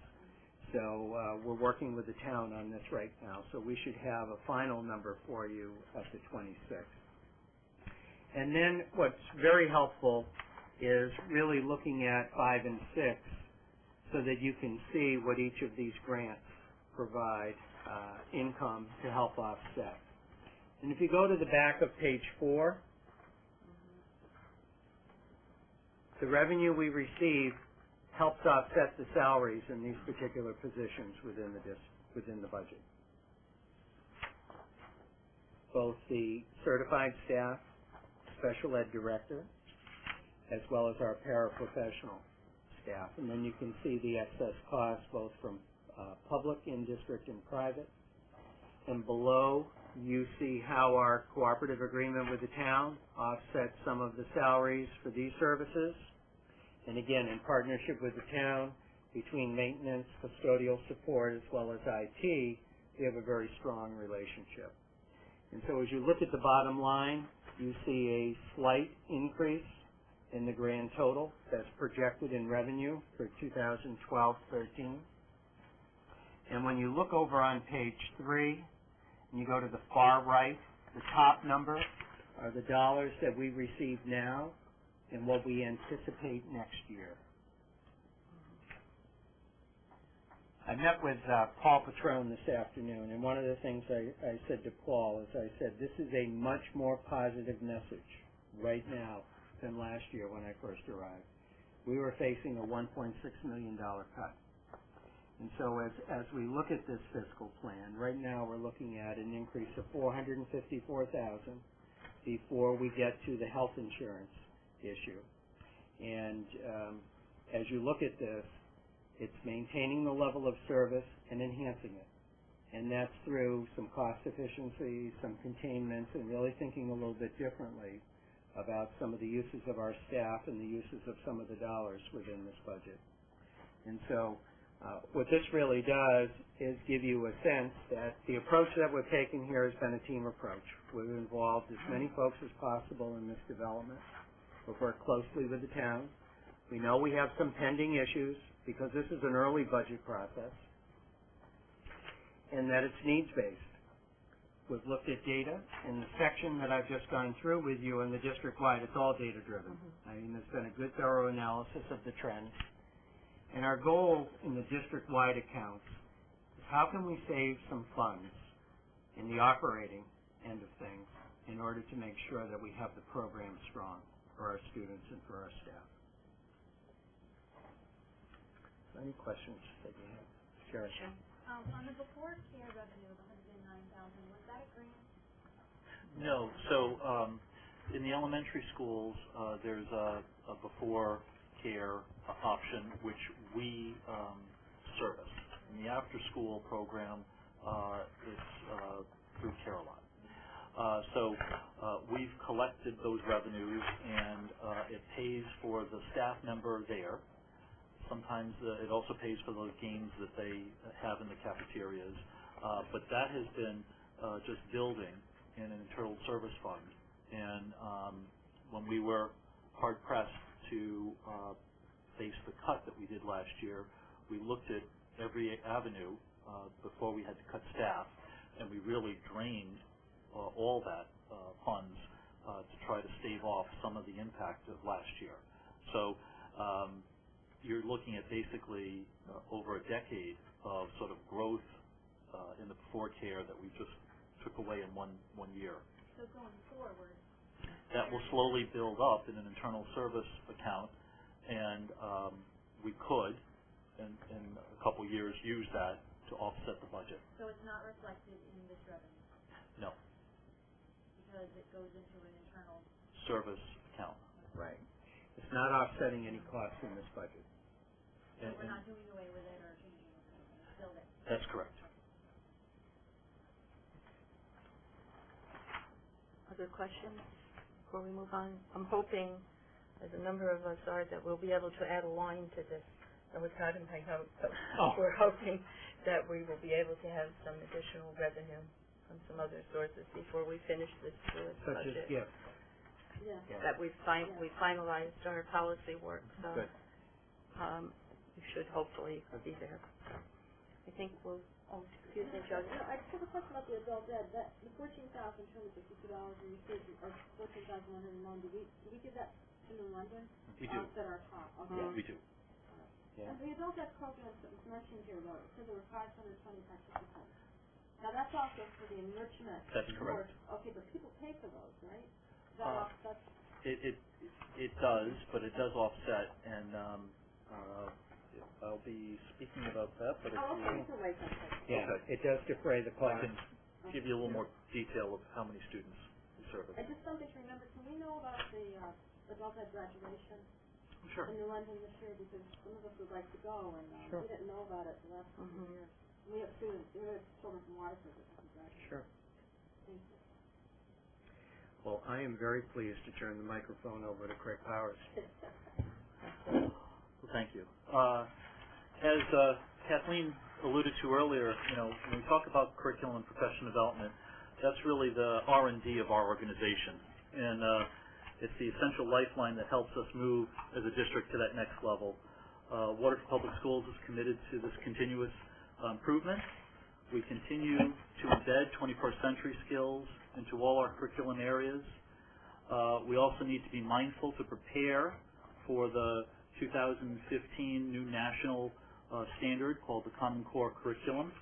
So we're working with the town on this right now, so we should have a final number for you at the 26th. And then what's very helpful is really looking at 5 and 6 so that you can see what each of these grants provide income to help offset. And if you go to the back of page 4, the revenue we receive helps offset the salaries in these particular positions within the budget. Both the certified staff, special ed director, as well as our paraprofessional staff. And then you can see the excess costs both from public, in-district, and private. And below, you see how our cooperative agreement with the town offsets some of the salaries for these services. And again, in partnership with the town, between maintenance, custodial support, as well as IT, we have a very strong relationship. And so as you look at the bottom line, you see a slight increase in the grand total that's projected in revenue for 2012-13. And when you look over on page 3, and you go to the far right, the top number are the dollars that we receive now and what we anticipate next year. I met with Paul Patrone this afternoon, and one of the things I said to Paul is I said, this is a much more positive message right now than last year when I first arrived. We were facing a $1.6 million cut. And so as we look at this fiscal plan, right now we're looking at an increase of $454,000 before we get to the health insurance issue. And as you look at this, it's maintaining the level of service and enhancing it. And that's through some cost efficiency, some containments, and really thinking a little bit differently about some of the uses of our staff and the uses of some of the dollars within this budget. And so what this really does is give you a sense that the approach that we're taking here has been a team approach. We've involved as many folks as possible in this development. We've worked closely with the town. We know we have some pending issues because this is an early budget process, and that it's needs-based. We've looked at data. In the section that I've just gone through with you in the district-wide, it's all data-driven. I mean, there's been a good, thorough analysis of the trends. And our goal in the district-wide accounts is how can we save some funds in the operating end of things in order to make sure that we have the program strong for our students and for our staff. So any questions that you have? Sure. On the before care revenue of $109,000, was that a grant? No. So in the elementary schools, there's a before care option which we service. In the after-school program, it's through Caroline. So we've collected those revenues, and it pays for the staff member there. Sometimes it also pays for those games that they have in the cafeterias. But that has been just building in an internal service fund. And when we were hard-pressed to face the cut that we did last year, we looked at every avenue before we had to cut staff, and we really drained all that funds to try to stave off some of the impact of last year. So you're looking at basically over a decade of sort of growth in the before care that we just took away in one year. So going forward, that will slowly build up in an internal service account, and we could, in a couple years, use that to offset the budget. So it's not reflected in this revenue? No. Because it goes into an internal service account. Right. It's not offsetting any costs in this budget. So we're not doing away with it or changing it, it's still there? That's correct. Other questions before we move on? I'm hoping, as a number of us are, that we'll be able to add a line to this. That was not in my notes, but we're hoping that we will be able to have some additional revenue from some other sources before we finish this budget. Such as gifts. Yeah. That we finalized our policy work, so Good. We should hopefully be there. I think we'll. Oh, excuse me, Judge. No, I just have a question about the adult ed. That the $14,252 we received, or $14,109. Do we give that to New London? We do. Offset our top. Okay. Yeah, we do. Yeah. And the adult ed program that was mentioned here, though, it said there were 520 participants. Now that's also for the enrichment. That's correct. Okay, but people pay for those, right? Is that It does, but it does offset, and I'll be speaking about that, but if Oh, okay, you, you can wait something. Yeah, Okay. it does defray the I cost. can give you a little more detail of how many students we service. And just something to remember, can we know about the adult ed graduation Sure. in New London this year? Because some of us would like to go, and Sure. we didn't know about it the last couple of years. We have students, we have children from Waterford that have graduated. Sure. Thank you. Well, I am very pleased to turn the microphone over to Craig Powers. Well, thank you. As Kathleen alluded to earlier, when we talk about curriculum and professional development, that's really the R&D of our organization. And it's the essential lifeline that helps us move as a district to that next level. Waterford Public Schools is committed to this continuous improvement. We continue to embed 21st century skills into all our curriculum areas. We also need to be mindful to prepare for the 2015 new national standard called the Common Core Curriculum,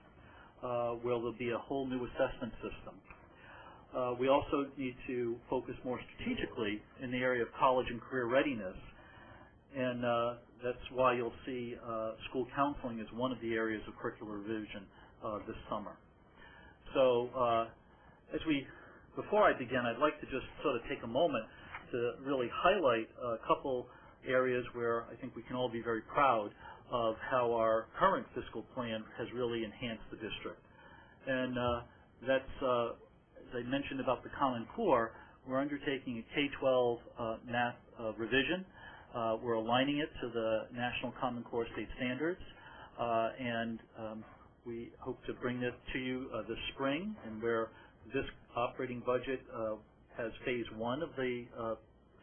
where there'll be a whole new assessment system. We also need to focus more strategically in the area of college and career readiness, and that's why you'll see school counseling as one of the areas of curricular revision this summer. So before I begin, I'd like to just sort of take a moment to really highlight a couple areas where I think we can all be very proud of how our current fiscal plan has really enhanced the district. And that's, as I mentioned about the Common Core, we're undertaking a K-12 math revision. We're aligning it to the National Common Core State Standards, and we hope to bring this to you this spring, and where this operating budget has phase 1 of the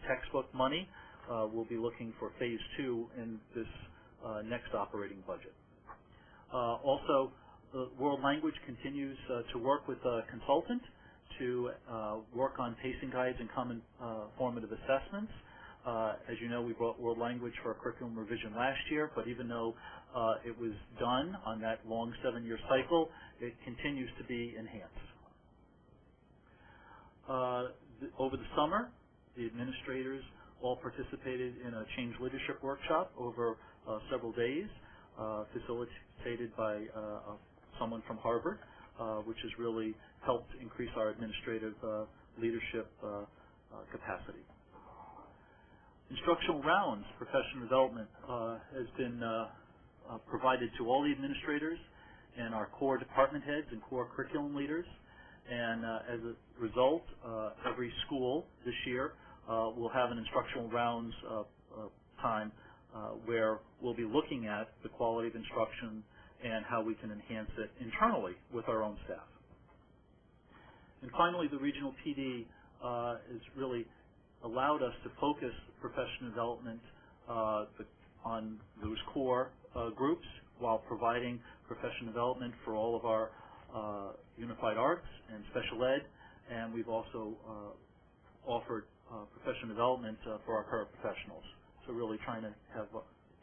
textbook money. We'll be looking for phase 2 in this next operating budget. Also, the World Language continues to work with a consultant to work on pacing guides and common formative assessments. As you know, we brought World Language for our curriculum revision last year, but even though it was done on that long 7-year cycle, it continues to be enhanced. Over the summer, the administrators all participated in a change leadership workshop over several days, facilitated by someone from Harvard, which has really helped increase our administrative leadership capacity. Instructional rounds, professional development, has been provided to all the administrators and our core department heads and core curriculum leaders. And as a result, every school this year will have an instructional rounds time where we'll be looking at the quality of instruction and how we can enhance it internally with our own staff. And finally, the regional PD has really allowed us to focus professional development on those core groups while providing professional development for all of our unified arts and special ed, and we've also offered professional development for our paraprofessionals. So really trying to have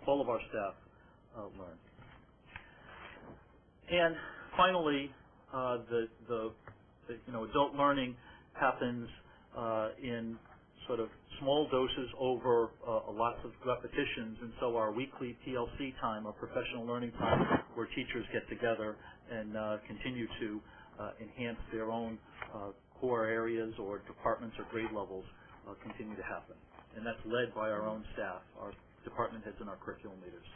all of our staff learn. And finally, adult learning happens in sort of small doses over lots of repetitions, and so our weekly PLC time, our professional learning time, where teachers get together and continue to enhance their own core areas or departments or grade levels, continue to happen. And that's led by our own staff, our department heads and our curriculum leaders.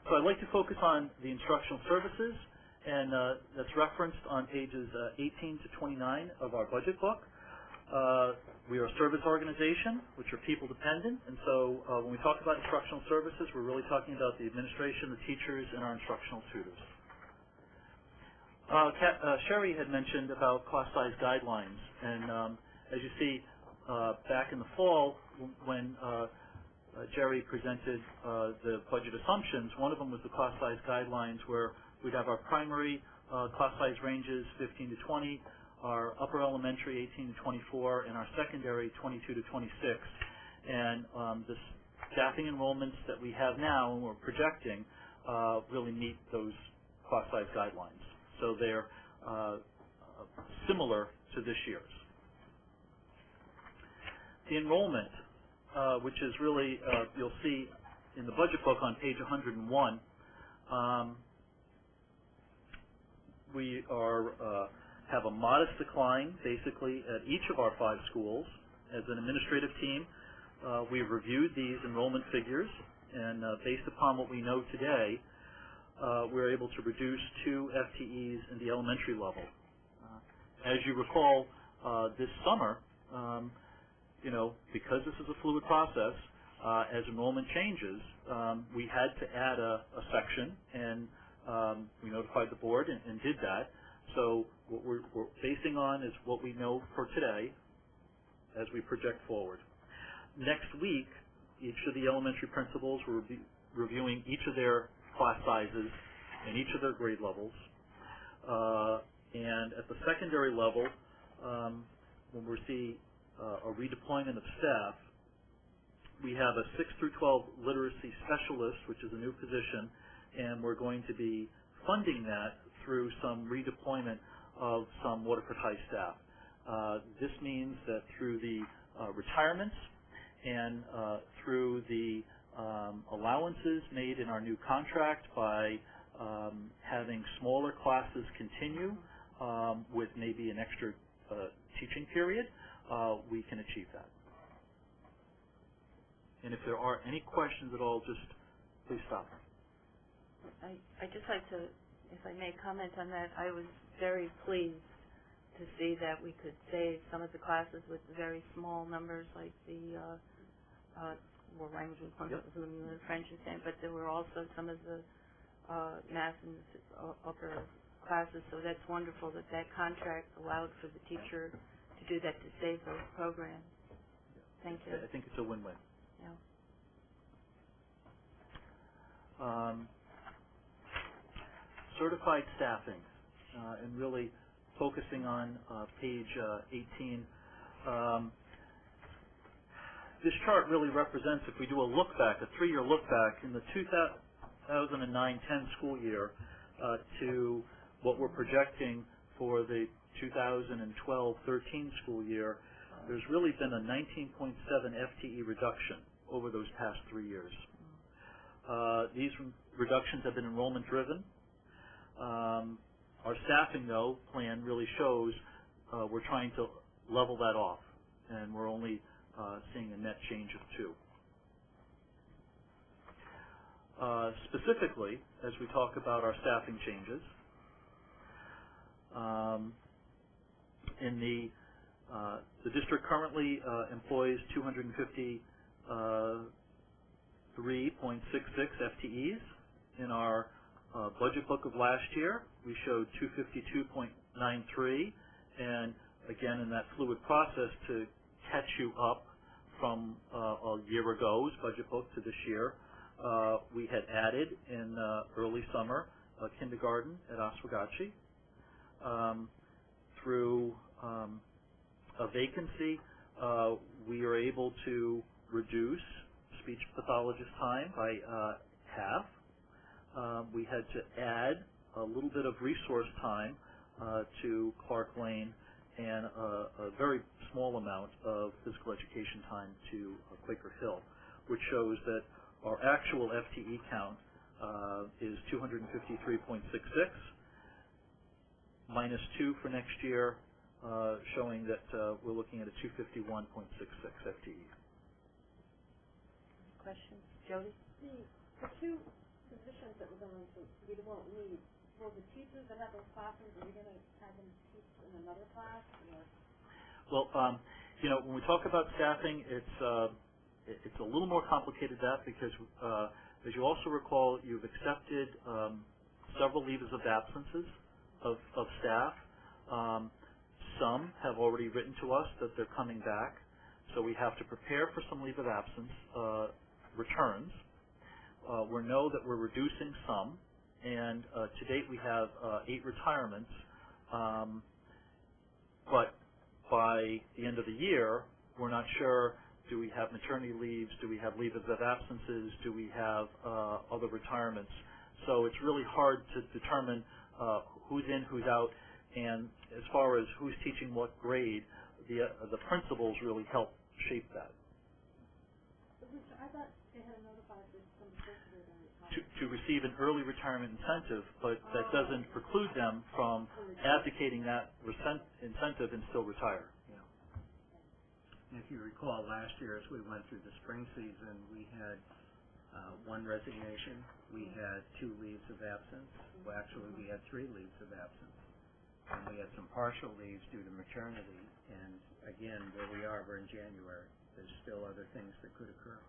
So I'd like to focus on the instructional services, and that's referenced on pages 18 to 29 of our budget book. We are a service organization, which are people dependent, and so when we talk about instructional services, we're really talking about the administration, the teachers, and our instructional tutors. Sherry had mentioned about class size guidelines, and as you see back in the fall when Jerry presented the budget assumptions, one of them was the class size guidelines, where we'd have our primary class size ranges 15 to 20, our upper elementary 18 to 24, and our secondary 22 to 26. And the staffing enrollments that we have now and we're projecting really meet those class size guidelines. So they're similar to this year's. The enrollment, which is really, you'll see in the budget book on page 101, we have a modest decline, basically, at each of our 5 schools. As an administrative team, we've reviewed these enrollment figures, and based upon what we know today, we're able to reduce 2 FTEs in the elementary level. As you recall, this summer, because this is a fluid process, as enrollment changes, we had to add a section, and we notified the board and did that. So what we're basing on is what we know for today as we project forward. Next week, each of the elementary principals will be reviewing each of their class sizes and each of their grade levels. And at the secondary level, when we see a redeployment of staff, we have a 6 through 12 literacy specialist, which is a new position, and we're going to be funding that through some redeployment of some Waterford High staff. This means that through the retirements and through the allowances made in our new contract by having smaller classes continue with maybe an extra teaching period, we can achieve that. And if there are any questions at all, just please stop. I'd just like to, if I may comment on that, I was very pleased to see that we could save some of the classes with very small numbers, like the more language and French and Spanish, but there were also some of the math and upper classes, so that's wonderful that that contract allowed for the teacher to do that, to save those programs. Thank you. I think it's a win-win. Yeah. Certified staffing, and really focusing on page 18. This chart really represents, if we do a look back, a 3-year look back in the 2009-10 school year to what we're projecting for the 2012-13 school year, there's really been a 19.7 FTE reduction over those past 3 years. These reductions have been enrollment driven. Our staffing, though, plan really shows we're trying to level that off, and we're only seeing a net change of 2. Specifically, as we talk about our staffing changes, in the district currently employs 253.66 FTEs. In our budget book of last year, we showed 252.93, and again in that fluid process to catch you up from a year ago's budget book to this year, we had added in early summer kindergarten at Oswegatchie. Through a vacancy, we are able to reduce speech pathologist time by half. We had to add a little bit of resource time to Clark Lane and a very small amount of physical education time to Quaker Hill, which shows that our actual FTE count is 253.66, minus 2 for next year, showing that we're looking at a 251.66 FTE. Questions? Jody? The 2 positions that we're going to, we won't need, for the teachers that have those classrooms, are we going to have them teach in another class? Or? Well, when we talk about staffing, it's a little more complicated than that because, as you also recall, you've accepted several leaves of absences of staff. Some have already written to us that they're coming back, so we have to prepare for some leave of absence returns. We know that we're reducing some, and to date we have 8 retirements, but by the end of the year, we're not sure, do we have maternity leaves, do we have leaves of absences, do we have other retirements. So it's really hard to determine who's in, who's out, and as far as who's teaching what grade, the principals really help shape that. thought they had to notify us from the first of their to receive an early retirement incentive, but that doesn't preclude them from abdicating that incentive and still retire. And if you recall, last year as we went through the spring season, we had one resignation, we had 2 leaves of absence. Well, actually, we had 3 leaves of absence. And we had some partial leaves due to maternity. And again, where we are, we're in January. There's still other things that could occur.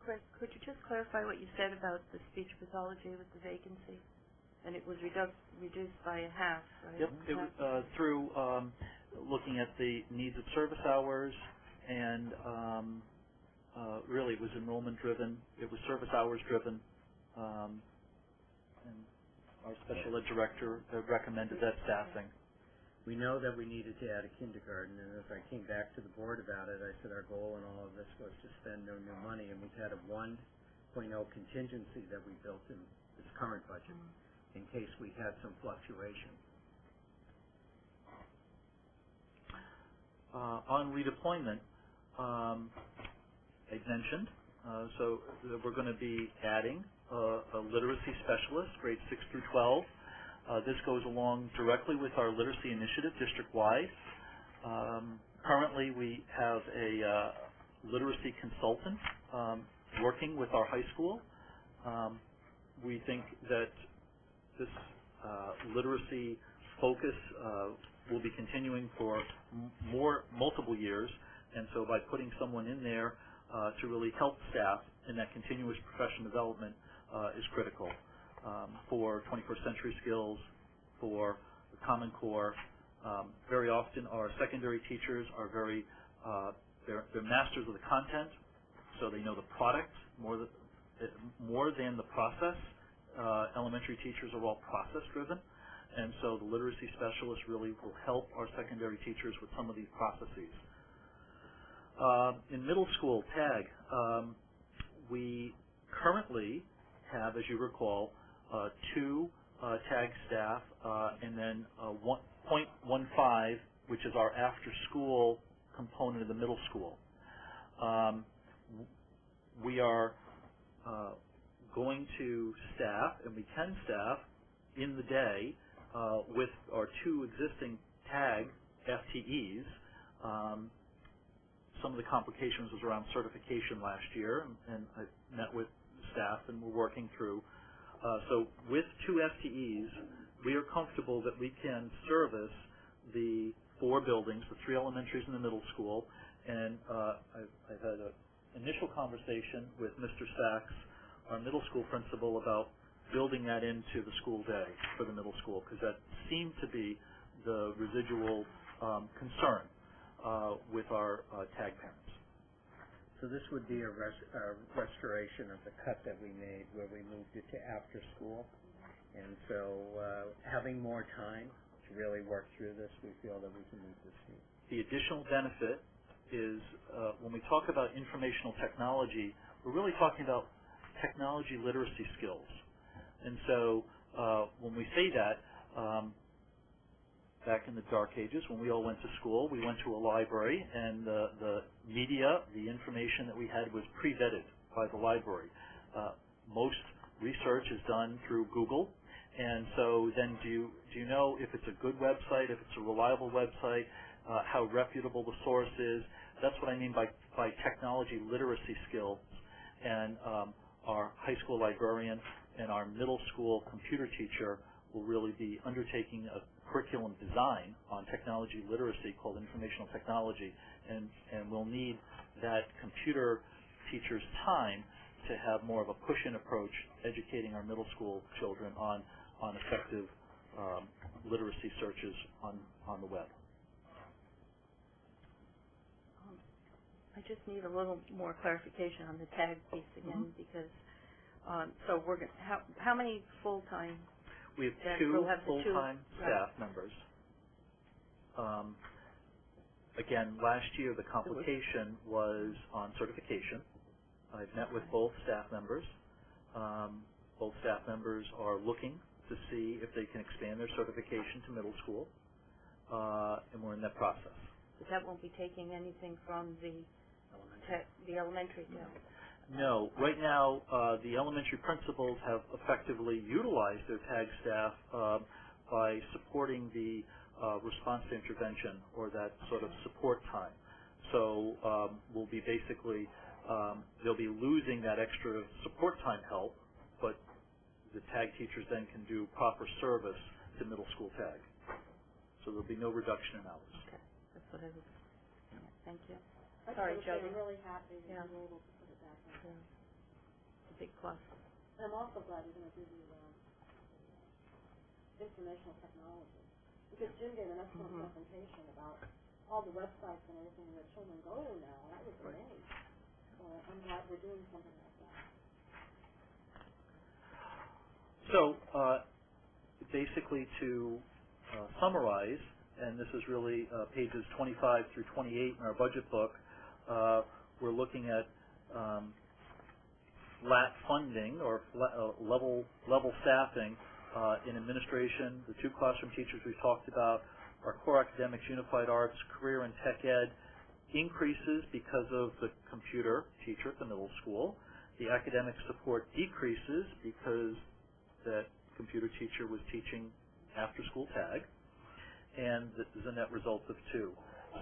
Chris, could you just clarify what you said about the speech pathology with the vacancy? And it was reduced by a half, right? Yep, it was through looking at the needs of service hours, and really it was enrollment driven, it was service hours driven, and our special ed director recommended that staffing. We know that we needed to add a kindergarten, and as I came back to the board about it, I said our goal in all of this was to spend no new money, and we've had a 1.0 contingency that we built in this current budget in case we had some fluctuation. On redeployment, I mentioned, so we're going to be adding a literacy specialist, grades 6 through 12. This goes along directly with our literacy initiative district-wide. Currently, we have a literacy consultant working with our high school. We think that this literacy focus will be continuing for multiple years, and so by putting someone in there to really help staff in that continuous professional development is critical for 21st century skills, for the Common Core. Very often our secondary teachers are they're masters of the content, so they know the product more than the process. Elementary teachers are all process driven, and so the literacy specialist really will help our secondary teachers with some of these processes. In middle school, TAG, we currently have, as you recall, 2 TAG staff and then 1.15, which is our after-school component of the middle school. We are going to staff, and we can staff in the day with our 2 existing TAG FTEs. Some of the complications was around certification last year, and I met with staff and we're working through. So with 2 FTEs, we are comfortable that we can service the 4 buildings, the 3 elementaries and the middle school, and I've had an initial conversation with Mr. Sachs, our middle school principal, about building that into the school day for the middle school, because that seemed to be the residual concern with our TAG parents. So this would be a restoration of the cut that we made where we moved it to after school. And so having more time to really work through this, we feel that we can meet this need. The additional benefit is when we talk about informational technology, we're really talking about technology literacy skills. And so when we say that, back in the dark ages when we all went to school, we went to a library, and the media, the information that we had was pre-vetted by the library. Most research is done through Google, and so then do you know if it's a good website, if it's a reliable website, how reputable the source is? That's what I mean by technology literacy skills. And our high school librarian and our middle school computer teacher will really be undertaking a curriculum design on technology literacy called informational technology, and we'll need that computer teacher's time to have more of a push-in approach, educating our middle school children on effective literacy searches on the web. I just need a little more clarification on the TAG piece again, because so we're going how many full-time? We have 2 full-time staff members. Again, last year the complication was on certification. I've met with both staff members. Both staff members are looking to see if they can expand their certification to middle school, and we're in that process. But that won't be taking anything from the The elementary do. No. Right now, the elementary principals have effectively utilized their TAG staff by supporting the response to intervention, or that sort of support time. So we'll be basically, they'll be losing that extra support time help, but the TAG teachers then can do proper service to middle school TAG. So there'll be no reduction in hours. Okay, that's what I was, thank you. I Sorry, just Jody. I'm really happy that Yeah. you were able to put it back in. It's a big plus. And I'm also glad you're going to do the informational technology. Because Jim gave an excellent presentation about all the websites and everything that children go to now. That was amazing. So I'm glad we're doing something like that. So basically to summarize, and this is really pages 25 through 28 in our budget book, we're looking at flat funding or level staffing in administration, the 2 classroom teachers we talked about, our core academics, unified arts, career and tech ed, increases because of the computer teacher at the middle school. The academic support decreases because that computer teacher was teaching after school TAG, and this is a net result of 2.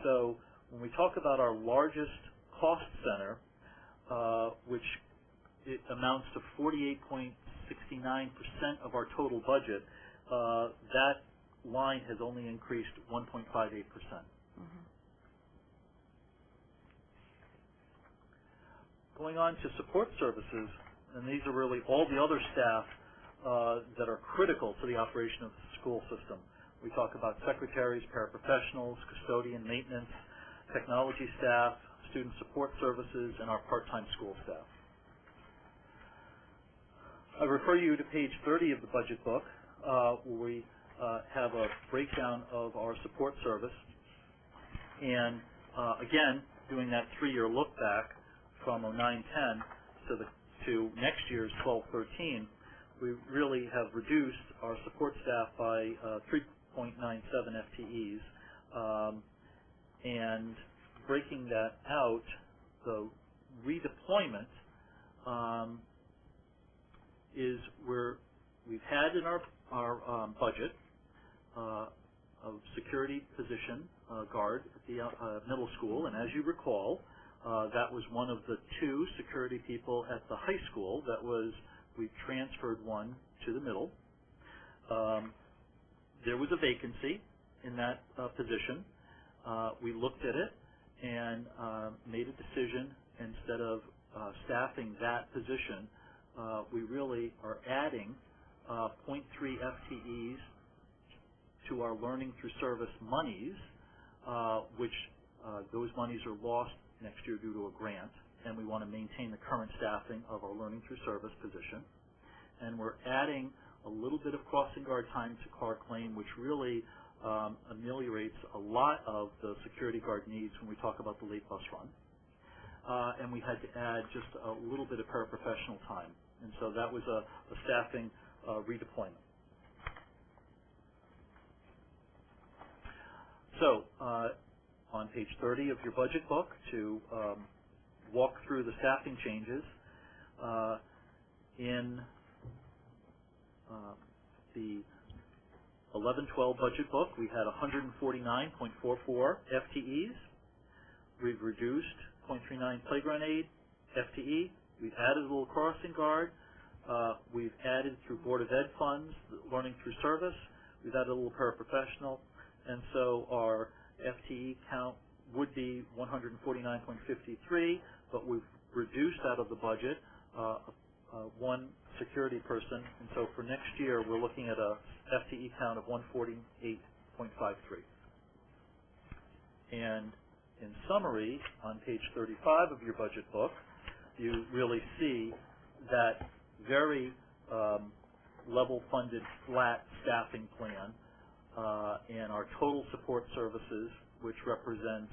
So when we talk about our largest cost center, which it amounts to 48.69% of our total budget, that line has only increased 1.58%. Going on to support services, and these are really all the other staff that are critical to the operation of the school system. We talk about secretaries, paraprofessionals, custodian, maintenance, technology staff, student support services, and our part-time school staff. I refer you to page 30 of the budget book, where we have a breakdown of our support service. And again, doing that 3-year look back from 09-10 to next year's 12-13, we really have reduced our support staff by 3.97 FTEs. And breaking that out, the redeployment is where we've had in our budget a security position guard at the middle school, and as you recall, that was one of the 2 security people at the high school that was, we transferred one to the middle. There was a vacancy in that position. We looked at it and made a decision. Instead of staffing that position, we really are adding 0.3 FTEs to our learning through service monies, which those monies are lost next year due to a grant, and we want to maintain the current staffing of our learning through service position. And we're adding a little bit of crossing guard time to Clark Lane, which really ameliorates a lot of the security guard needs when we talk about the late bus run. And we had to add just a little bit of paraprofessional time. And so that was a staffing redeployment. So on page 30 of your budget book, to walk through the staffing changes, in the 11-12 budget book, we had 149.44 FTEs. We've reduced 0.39 playground aid FTE. We've added a little crossing guard. We've added through Board of Ed funds, learning through service. We've added a little paraprofessional. And so our FTE count would be 149.53, but we've reduced out of the budget one security person. And so for next year, we're looking at a FTE count of 148.53. And in summary, on page 35 of your budget book, you really see that very level-funded, flat staffing plan, and our total support services, which represents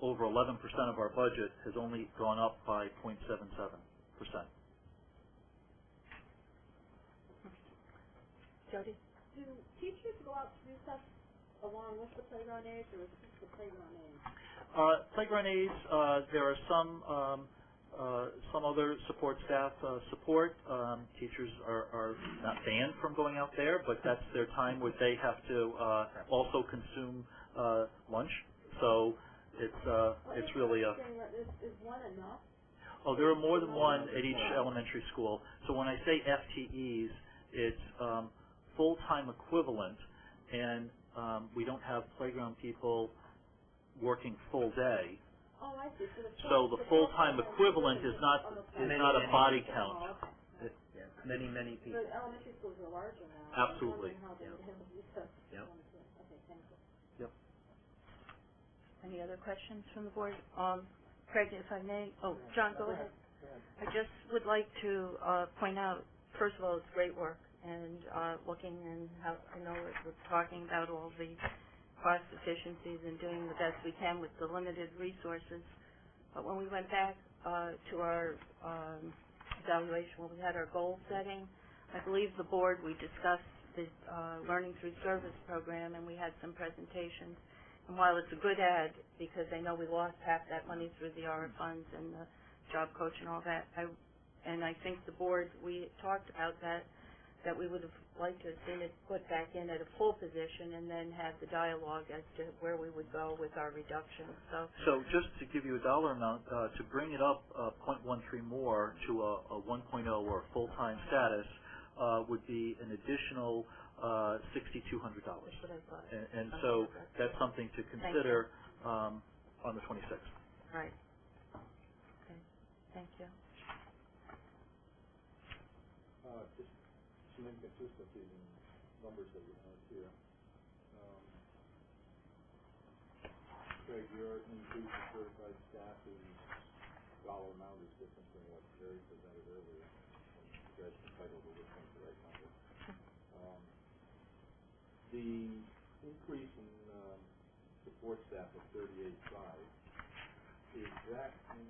over 11% of our budget, has only gone up by 0.77%. Jody? Do teachers go out to do stuff along with the playground aides, or is it just the playground aides? Playground aides, there are some other support staff support. Teachers are not banned from going out there, but that's their time where they have to also consume lunch. So it's really a... Is one enough? Oh, there are more than one at each elementary school. So when I say FTEs, it's full-time equivalent, and we don't have playground people working full day. Oh, I see. So the full-time equivalent is not a body count. Yeah, many people. The elementary schools are larger now. Absolutely. I'm wondering how they use the... Yep. Okay, thank you. Yep. Any other questions from the board? Craig, if I may, John, go ahead. I just would like to point out, first of all, it's great work, and looking and how I know we're talking about all the cost efficiencies and doing the best we can with the limited resources. But when we went back to our evaluation, when we had our goal setting, I believe the board, we discussed the Learning Through Service program, and we had some presentations. And while it's a good ad, because I know we lost half that money through the ARA funds and the job coach and all that, I think the board, we talked about that we would have liked to have seen it put back in at a full position and then have the dialogue as to where we would go with our reductions. So just to give you a dollar amount, to bring it up 0.13 more to a 1.0 or full-time status would be an additional $6,200. That's what I thought. And so that's something to consider on the 26th. Right. Okay. Thank you. Just some inconsistencies in numbers that you have here. Craig, your increase in certified staff is dollar amount is different than what Jerry presented earlier. And you guys entitled to listen to the right number. The increase in support staff of 38.5, is that in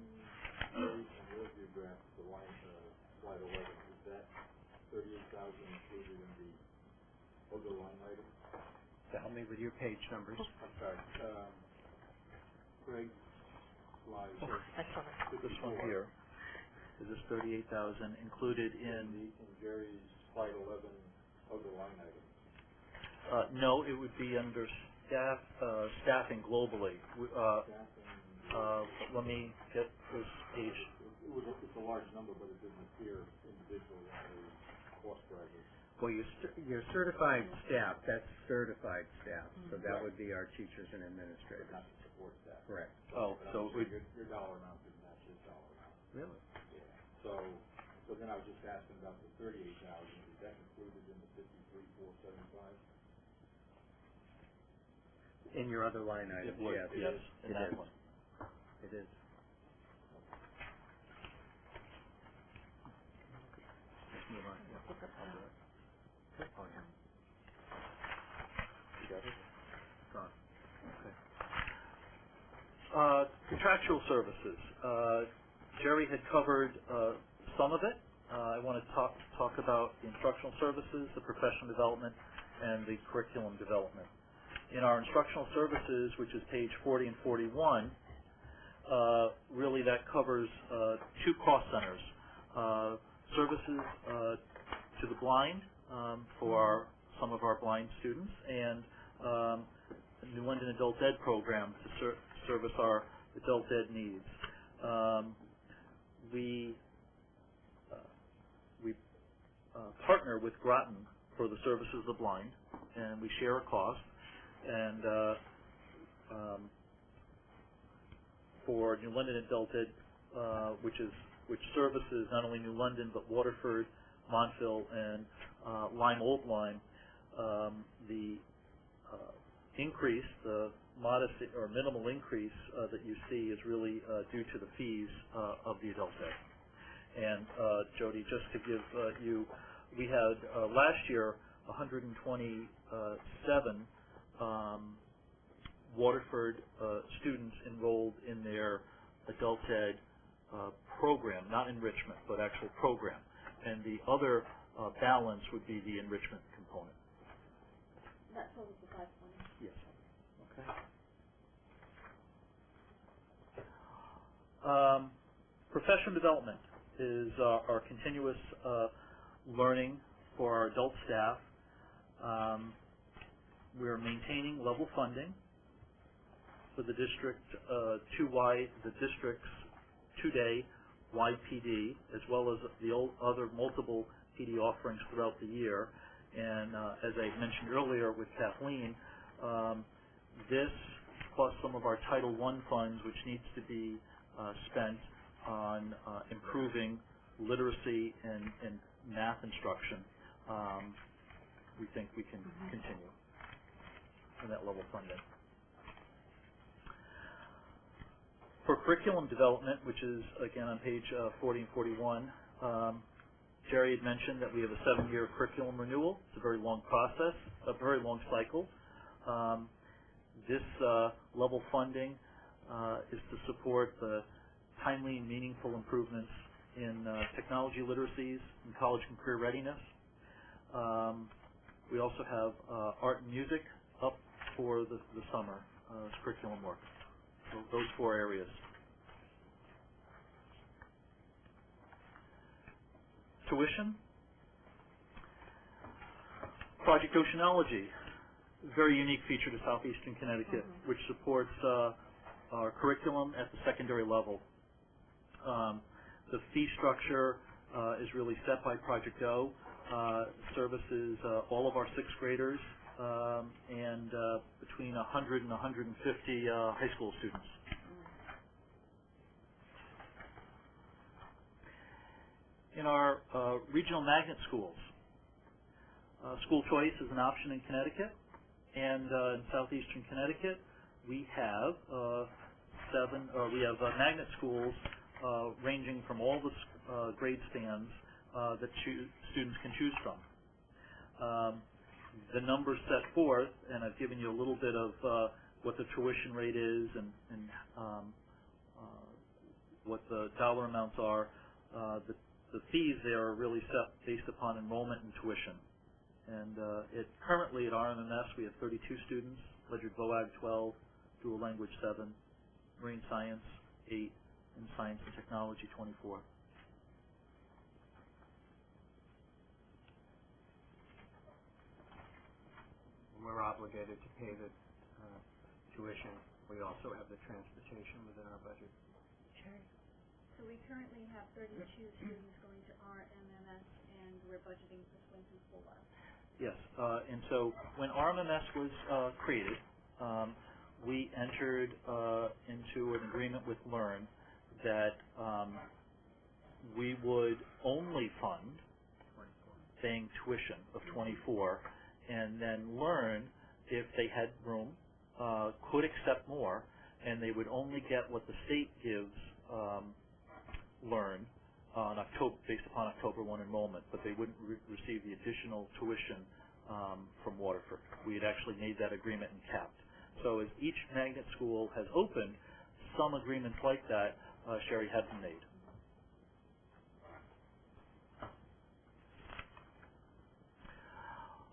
your geographic line, slide 11, is that 38,000 included in the other line item? Help me with your page numbers. I'm sorry. Craig, slide I saw it. This one here. Is this 38,000 included in Jerry's slide 11 other line item? no, it would be under staffing globally. Let me get this page. It's a large number, but it didn't appear individually on the cost drivers. Well, your certified staff, that's certified staff, so that would be our teachers and administrators. Not the support staff. Correct. Oh, so it would... Your dollar amount didn't match his dollar amount. Really? Yeah. So then I was just asking about the 38,000. Is that included in the 53,475? In your other line item, It would, yes. yes, in that one. It is. Let's move on. Yeah. Oh, yeah. You got it? Gone. Okay. Contractual services. Jerry had covered some of it. I want to talk about the instructional services, the professional development, and the curriculum development. In our instructional services, which is page 40 and 41, really that covers two cost centers. Services to the blind for some of our blind students, and the New London Adult Ed program to service our adult ed needs. We partner with Groton for the services of the blind, and we share a cost. And for New London Adult Ed, which services not only New London but Waterford, Montville, and Lyme Old Lyme, the increase, the modest or minimal increase that you see is really due to the fees of the adult ed. And Jody, just to give you, we had last year 127 Waterford students enrolled in their adult ed program, not enrichment, but actual program. And the other balance would be the enrichment component. That totals the 520. Yes. Professional development is our continuous learning for our adult staff. We're maintaining level funding for the district the district's two-day YPD, as well as the other multiple PD offerings throughout the year. And as I mentioned earlier with Kathleen, this plus some of our Title I funds, which needs to be spent on improving literacy and math instruction, we think we can continue in that level funding. For curriculum development, which is again on page 40 and 41, Jerry had mentioned that we have a 7-year curriculum renewal. It's a very long process, a very long cycle. This level funding is to support the timely and meaningful improvements in technology literacies and college and career readiness. We also have art and music up for the summer as curriculum work. So those 4 areas. Tuition. Project Oceanology, a very unique feature to Southeastern Connecticut, which supports our curriculum at the secondary level. The fee structure is really set by Project O. Services all of our 6th graders and between 100 and 150 high school students. In our regional magnet schools, school choice is an option in Connecticut, and in southeastern Connecticut we have magnet schools ranging from all the grade spans that students can choose from. The numbers set forth, and I've given you a little bit of what the tuition rate is and what the dollar amounts are. The fees there are really set based upon enrollment and tuition. And currently at RMMS we have 32 students, Ledyard Boag 12, Dual Language 7, Marine Science 8, and Science and Technology 24. We're obligated to pay the tuition. We also have the transportation within our budget. Sure. So we currently have 32 students going to RMMS, and we're budgeting for 24. Yes, and so when RMMS was created, we entered into an agreement with Learn that we would only fund paying tuition of 24, and then Learn, if they had room, could accept more, and they would only get what the state gives Learn on based upon October 1 enrollment, but they wouldn't receive the additional tuition from Waterford. We had actually made that agreement and capped. So as each magnet school has opened, some agreements like that, Sherry, have been made.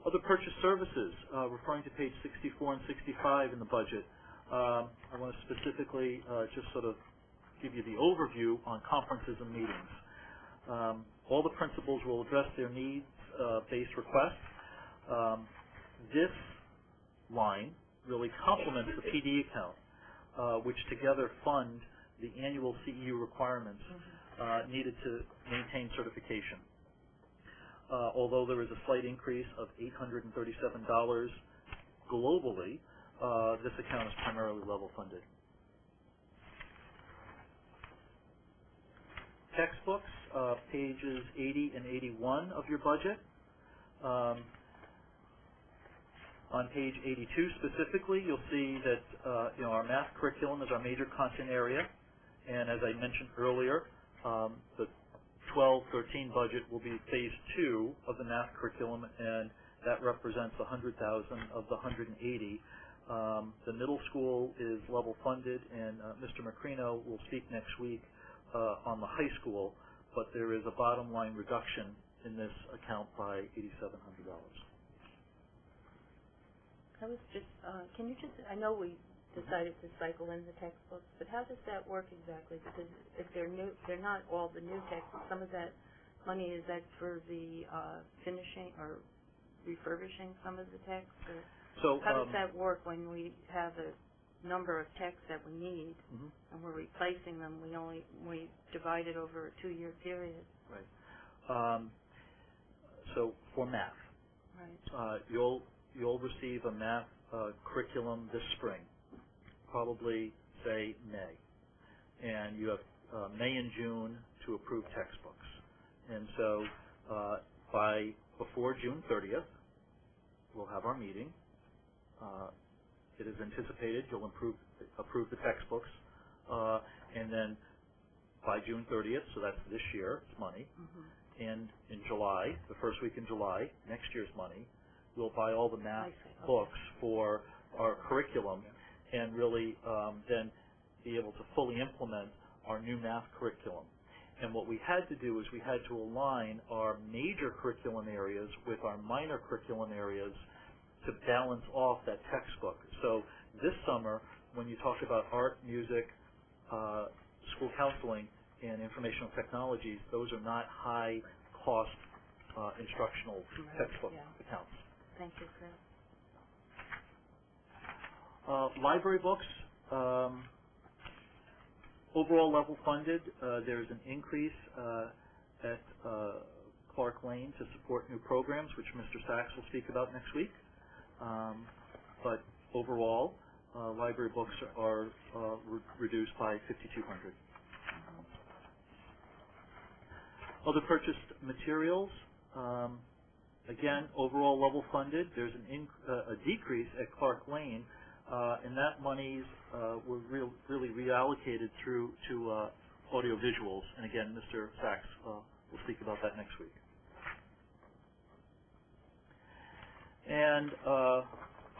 Other purchase services, referring to page 64 and 65 in the budget. I want to specifically just sort of give you the overview on conferences and meetings. All the principals will address their needs-based requests. This line really complements the PD account, which together fund the annual CEU requirements needed to maintain certification. Although there is a slight increase of $837 globally, this account is primarily level funded. Textbooks, pages 80 and 81 of your budget. On page 82 specifically, you'll see that our math curriculum is our major content area, and as I mentioned earlier, the 12-13 budget will be phase 2 of the math curriculum, and that represents 100,000 of the 180. The middle school is level funded, and Mr. Macrino will speak next week on the high school, but there is a bottom line reduction in this account by $8,700. I was just, can you just, I know we decided to cycle in the textbooks, but how does that work exactly? Because if they're new, they're not all the new textbooks. Some of that money, is that for the finishing or refurbishing some of the texts? Or So, how does that work when we have a number of texts that we need mhm. and we're replacing them? We divide it over a 2-year period. Right. So for math, Right. you'll receive a math curriculum this spring, probably say May, and you have May and June to approve textbooks. And so before June 30th, we'll have our meeting. It is anticipated you'll approve the textbooks, and then by June 30th, so that's this year, it's money, and in July, the first week in July, next year's money, we'll buy all the math books for our curriculum and really then be able to fully implement our new math curriculum. And what we had to do is we had to align our major curriculum areas with our minor curriculum areas to balance off that textbook. So this summer, when you talk about art, music, school counseling, and informational technologies, those are not high-cost instructional textbook accounts. Thank you, Chris. Library books, overall level funded, there's an increase at Clark Lane to support new programs, which Mr. Sachs will speak about next week. But overall, library books are reduced by $5,200. Other purchased materials, again, overall level funded. There's a decrease at Clark Lane, and that monies were really reallocated through to audiovisuals. And again, Mr. Sachs will speak about that next week. And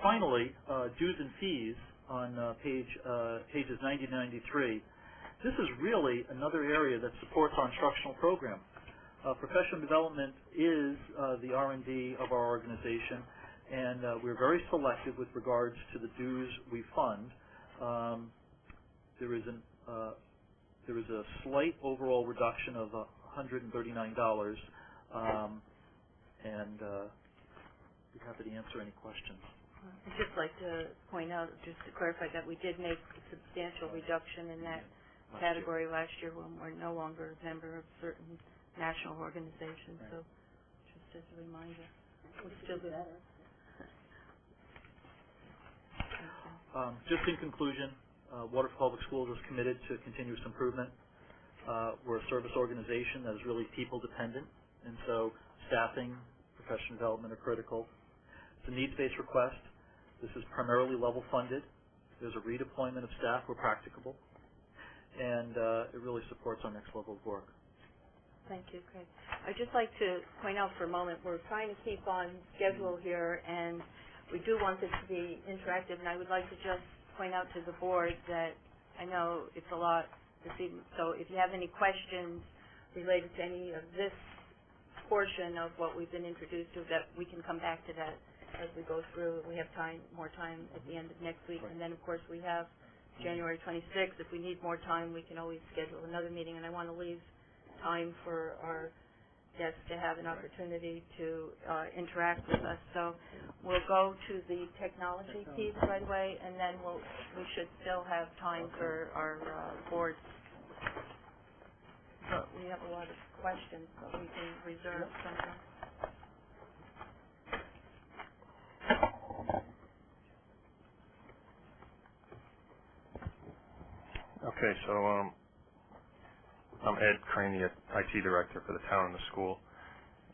finally, dues and fees on pages 90 to 93. This is really another area that supports our instructional program. Professional development is the R&D of our organization, and we're very selective with regards to the dues we fund. There is a slight overall reduction of $139, and we're happy to answer any questions. I'd just like to point out, just to clarify, that we did make a substantial reduction in that category last year when we're no longer a member of certain national organizations. So just as a reminder, we'll still do that. Just in conclusion, Waterford Public Schools is committed to continuous improvement. We're a service organization that is really people dependent, and so staffing, professional development are critical. It's a needs-based request. This is primarily level funded. There's a redeployment of staff where practicable, and it really supports our next level of work. Thank you, Craig. I'd just like to point out for a moment, we're trying to keep on schedule here, and we do want this to be interactive, and I would like to just point out to the board that I know it's a lot this evening, so if you have any questions related to any of this portion of what we've been introduced to, that we can come back to that as we go through. We have more time at the end of next week, and then of course we have January 26th. If we need more time, we can always schedule another meeting, and I want to leave time for our guests to have an opportunity to interact with us. So we'll go to the technology piece right away, and then we should still have time for our board. But we have a lot of questions, so we can reserve some of them. Okay, so I'm Ed Crane, the IT director for the town and the school,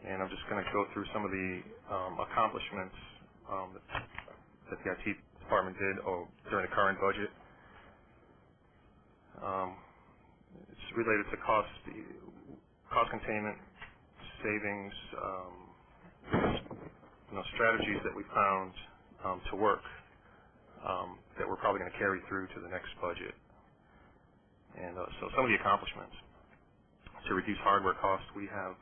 and I'm just going to go through some of the accomplishments that the IT department did during the current budget. It's related to cost containment, savings, strategies that we found to work that we're probably going to carry through to the next budget. And so some of the accomplishments. To reduce hardware costs, we have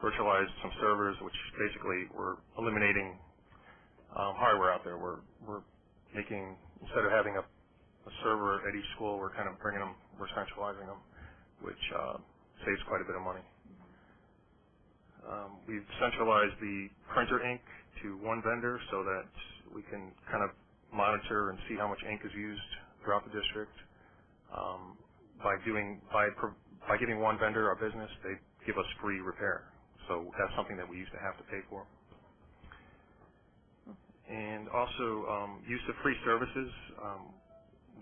virtualized some servers, which basically we're eliminating hardware out there. We're making, instead of having a server at each school, we're kind of we're centralizing them, which saves quite a bit of money. We've centralized the printer ink to one vendor so that we can kind of monitor and see how much ink is used throughout the district. By giving one vendor our business, they give us free repair. So that's something that we used to have to pay for. And also, use of free services.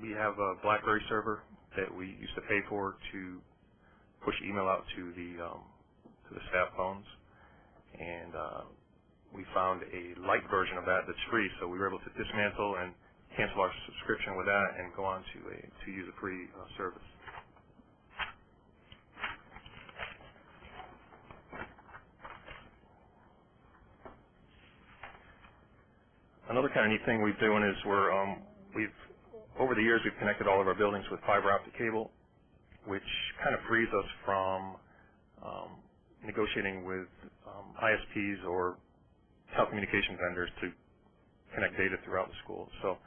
We have a BlackBerry server that we used to pay for to push email out to the staff phones, and we found a light version of that that's free, so we were able to dismantle and cancel our subscription with that and go on to use a free service. Another kind of neat thing we're doing is over the years we've connected all of our buildings with fiber optic cable, which kind of frees us from negotiating with ISPs or telecommunication vendors to connect data throughout the school. So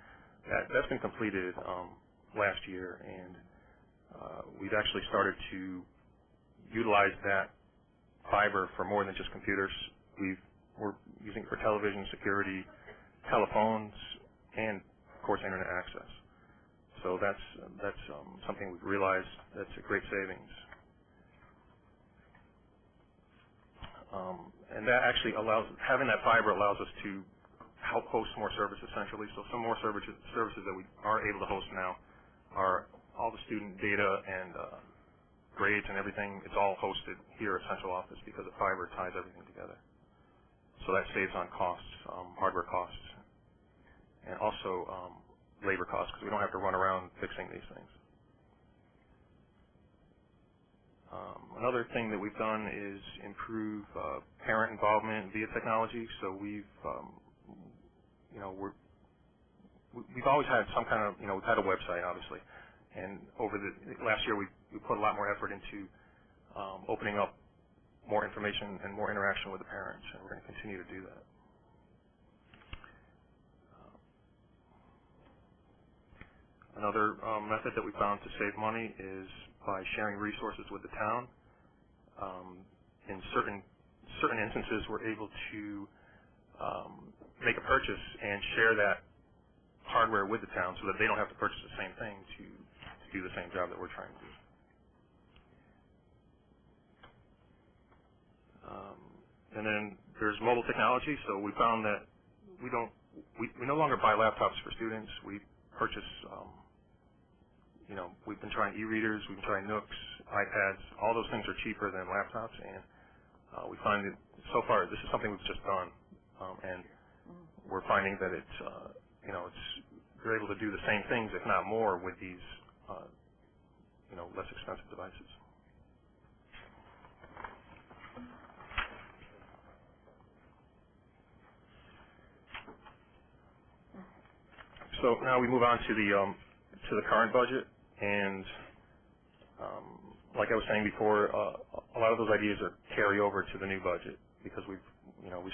that's been completed last year, and we've actually started to utilize that fiber for more than just computers. We're using it for television, security, telephones, and of course internet access. So that's something we've realized that's a great savings. And that actually having that fiber allows us to help host more services centrally. So some more services that we are able to host now are all the student data and grades and everything. It's all hosted here at central office because the fiber ties everything together. So that saves on costs, hardware costs, and also labor costs, because we don't have to run around fixing these things. Another thing that we've done is improve parent involvement via technology. So we've always had some kind of, we've had a website, obviously, and over the last year we put a lot more effort into opening up more information and more interaction with the parents, and we're going to continue to do that. Another method that we found to save money is by sharing resources with the town. In certain instances, we're able to make a purchase and share that hardware with the town so that they don't have to purchase the same thing to do the same job that we're trying to do. And then there's mobile technology. So we found that we no longer buy laptops for students. We purchase, we've been trying e-readers, we've been trying Nooks, iPads. All those things are cheaper than laptops, and we find that so far this is something we've just done, and we're finding that they're able to do the same things, if not more, with these less expensive devices. So now we move on to the current budget, and like I was saying before, a lot of those ideas are carry over to the new budget because we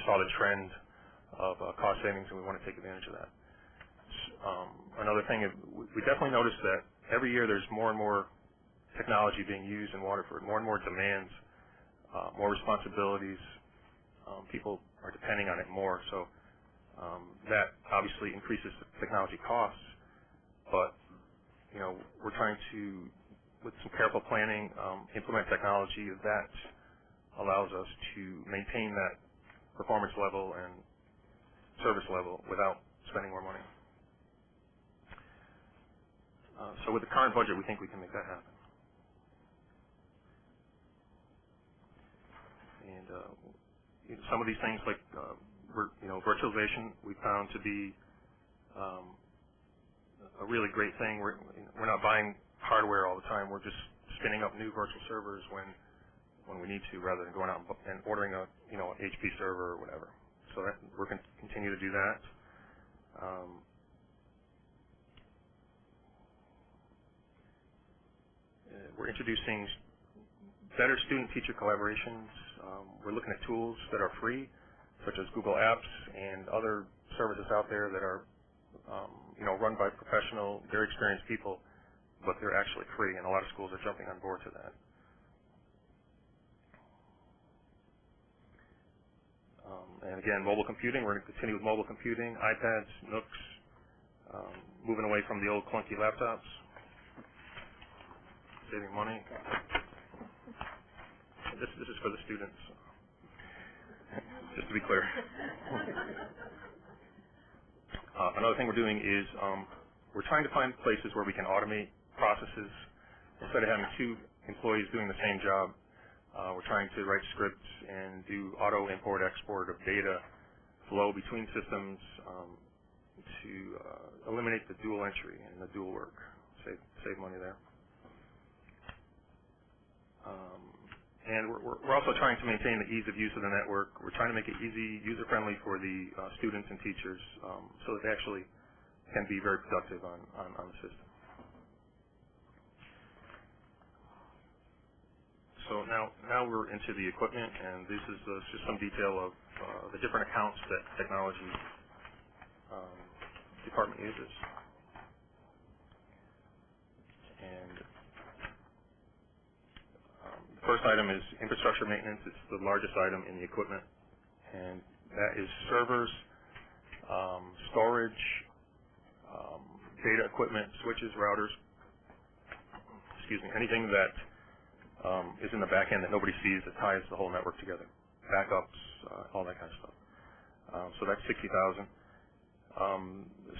saw the trend of cost savings, and we want to take advantage of that. Another thing is we definitely noticed that every year there's more and more technology being used in Waterford, more and more demands, more responsibilities. People are depending on it more, so that obviously increases the technology costs, but we're trying to, with some careful planning, implement technology that allows us to maintain that performance level and service level without spending more money. So with the current budget, we think we can make that happen. And some of these things, like virtualization, we found to be a really great thing. We're not buying hardware all the time. We're just spinning up new virtual servers when we need to, rather than going out and ordering a HP server or whatever. So we're going to continue to do that. We're introducing better student-teacher collaborations. We're looking at tools that are free, such as Google Apps and other services out there that are, run by professional, very experienced people, but they're actually free, and a lot of schools are jumping on board to that. And again, mobile computing, we're going to continue with mobile computing, iPads, Nooks, moving away from the old clunky laptops, saving money. This is for the students, just to be clear. Another thing we're doing is we're trying to find places where we can automate processes. Instead of having 2 employees doing the same job, we're trying to write scripts and do auto import-export of data flow between systems to eliminate the dual entry and the dual work, save money there. And we're also trying to maintain the ease of use of the network. We're trying to make it easy, user-friendly for the students and teachers so that they actually can be very productive on the system. So now we're into the equipment, and this is just some detail of the different accounts that technology department uses. And the first item is infrastructure maintenance. It's the largest item in the equipment, and that is servers, storage, data equipment, switches, routers, anything that is in the back end that nobody sees that ties the whole network together. Backups, all that kind of stuff. So that's $60,000.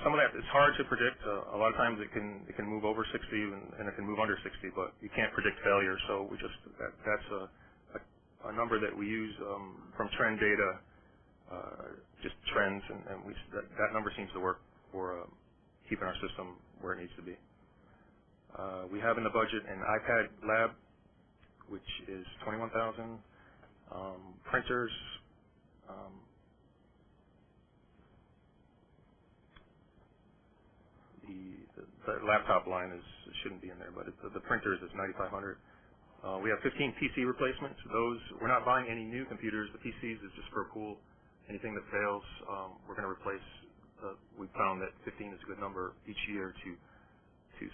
Some of that is hard to predict. A lot of times it can move over 60 and it can move under 60, but you can't predict failure. So that's a number that we use from trend data, just trends, and that number seems to work for keeping our system where it needs to be. We have in the budget an iPad lab, which is $21,000. Printers, the laptop line shouldn't be in there, but the printers is $9,500. We have 15 PC replacements. Those, we're not buying any new computers. The PCs is just for a pool. Anything that fails, we're going to replace. We found that 15 is a good number each year to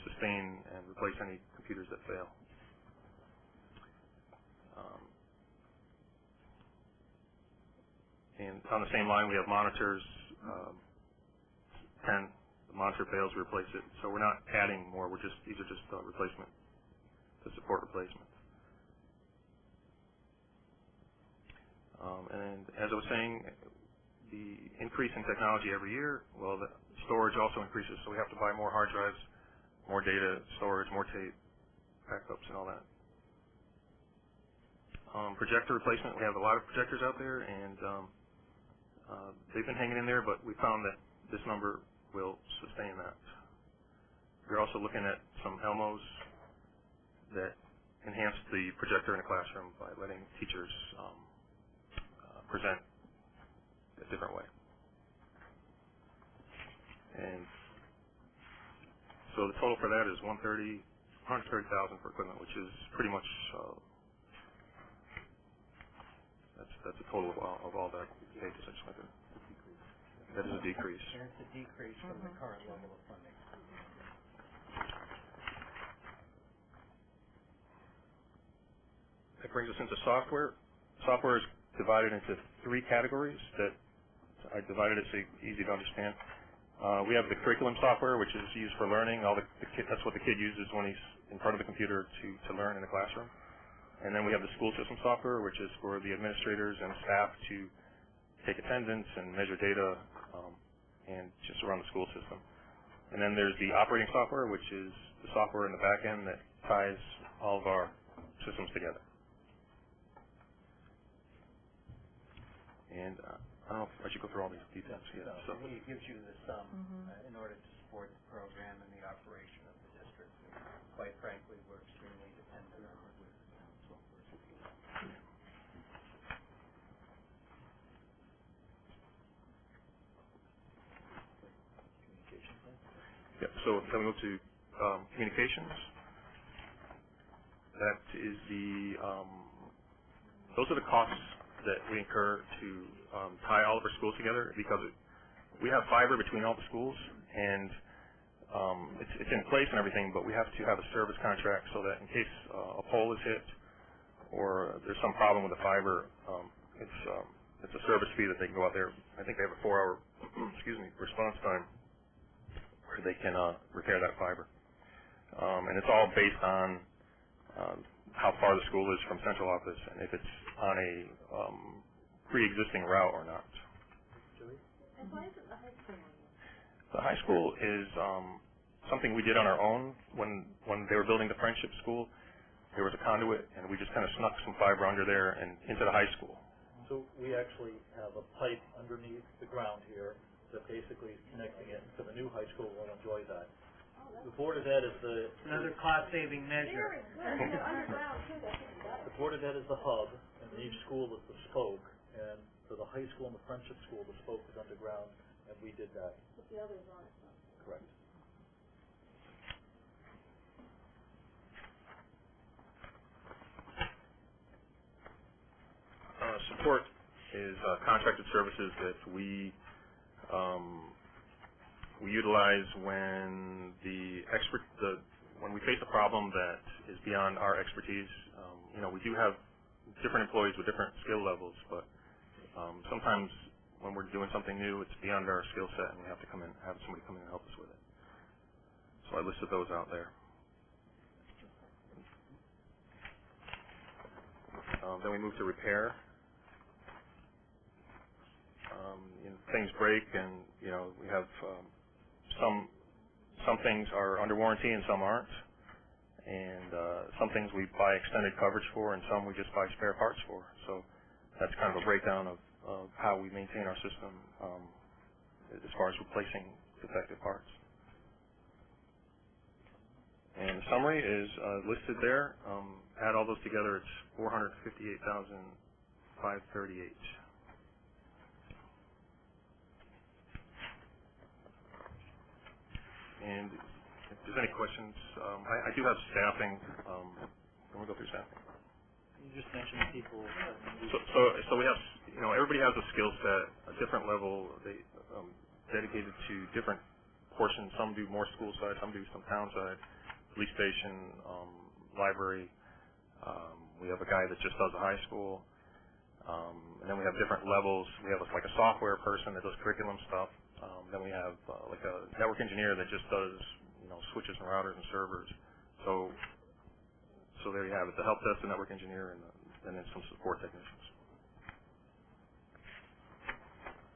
sustain and replace any computers that fail. And on the same line, we have monitors. 10. The monitor fails, we replace it. So we're not adding more. These are just replacement to support replacement. And as I was saying, the increase in technology every year, well, the storage also increases, so we have to buy more hard drives, more data storage, more tape, backups, and all that. Projector replacement, we have a lot of projectors out there, and they've been hanging in there, but we found that this number will sustain that. We're also looking at some Elmos that enhance the projector in a classroom by letting teachers present a different way. And so the total for that is $130,000 for equipment, which is pretty much that's a total of all that pages. I just wanted to. That is a decrease. And it's a decrease from the current level of funding. That brings us into software. Software is divided into 3 categories that I divided it so easy to understand. We have the curriculum software, which is used for learning. That's what the kid uses when he's in front of the computer to learn in the classroom. And then we have the school system software, which is for the administrators and staff to take attendance and measure data and just run the school system. And then there's the operating software, which is the software in the back end that ties all of our systems together. And I don't know if I should go through all these details yet. So It gives you the sum in order to support the program and the operation of the district. And quite frankly, we're extremely dependent on it. yeah, so then we go to communications. That is those are the costs that we incur to tie all of our schools together, because we have fiber between all the schools, and it's in place and everything, but we have to have a service contract so that in case a pole is hit or there's some problem with the fiber, it's a service fee that they can go out there. I think they have a 4-hour response time where they can repair that fiber. And it's all based on how far the school is from central office and if it's on a pre-existing route or not. And why isn't the high school on this? The high school is something we did on our own when they were building the Friendship School. There was a conduit, and we just kind of snuck some fiber under there and into the high school. So we actually have a pipe underneath the ground here that basically is connecting it, so the new high school will enjoy that. The Board of Ed is the... Another cost-saving measure. Very good. Underground too, that's even better. The Board of Ed is the hub, and each school is the spoke, and for the high school and the Friendship School, the spoke is underground, and we did that. But the others aren't. Correct. Support is contracted services that we utilize when when we face a problem that is beyond our expertise. We do have different employees with different skill levels, but sometimes when we're doing something new, it's beyond our skill set, and we have to have somebody come in and help us with it. So I listed those out there. Then we move to repair. Things break, and we have some things are under warranty and some aren't, and some things we buy extended coverage for, and some we just buy spare parts for. So that's kind of a breakdown of how we maintain our system as far as replacing defective parts. And the summary is listed there. Add all those together, it's $458,538. And if there's any questions, I do have staffing. Can we go through staffing? You just mentioned people... So we have, everybody has a skill set, a different level, they dedicated to different portions. Some do more school side, some do some town side, police station, library. We have a guy that just does the high school. And then we have different levels. We have like a software person that does curriculum stuff. Then we have like a network engineer that just does, switches and routers and servers. So there you have it, the help desk, the network engineer, and then some support technicians.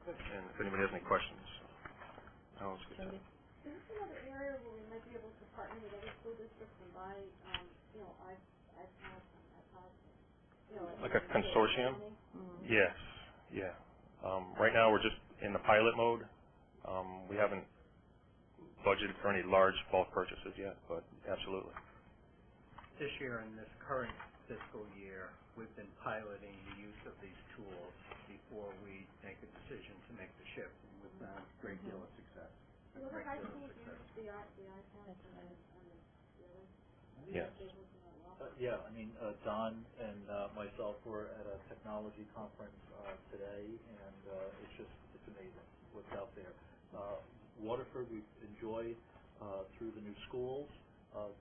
And if anybody has any questions, I'll skip that. Is this another area where we might be able to partner with other school districts and buy, iPads and iPods? Like a consortium? Mm-hmm. Yes, yeah. Right now we're just in the pilot mode. We haven't budgeted for any large bulk purchases yet, but absolutely. This year, in this current fiscal year, we've been piloting the use of these tools before we make a decision to make the shift. With a great deal of success. Will the high schools use the iPads and the other? Yes. Yeah, Don and myself were at a technology conference today, and it's amazing what's out there. Waterford, we've enjoyed through the new schools,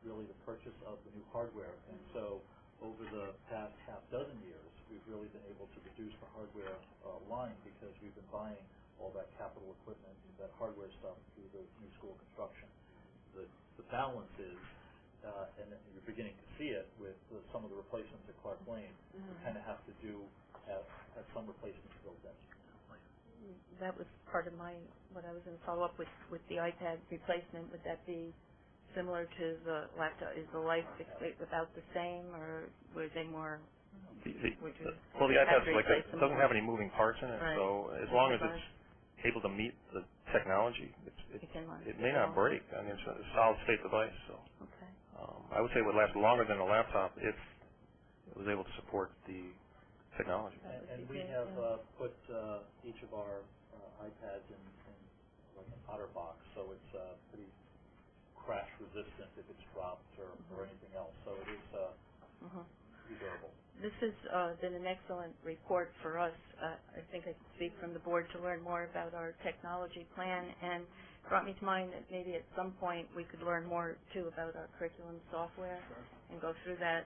really the purchase of the new hardware. And so over the past half dozen years, we've really been able to reduce the hardware line because we've been buying all that capital equipment, that hardware stuff through the new school construction. The balance is, and you're beginning to see it with some of the replacements at Clark Lane, we kind of have to have some replacements built in. That was part of what I was going to follow up with the iPad replacement. Would that be similar to the laptop? Is the life about the same, or were they more? The iPad's it doesn't have any moving parts in it, right. So as long as it's able to meet the technology, it may not break. It's a solid state device, so okay. I would say it would last longer than a laptop if it was able to support the technology. And we have put each of our iPads in like an OtterBox, so it's pretty crash resistant if it's dropped or anything else. So it is pretty durable. This has been an excellent report for us. I think I can speak from the board to learn more about our technology plan, and brought me to mind that maybe at some point we could learn more too about our curriculum software and go through that.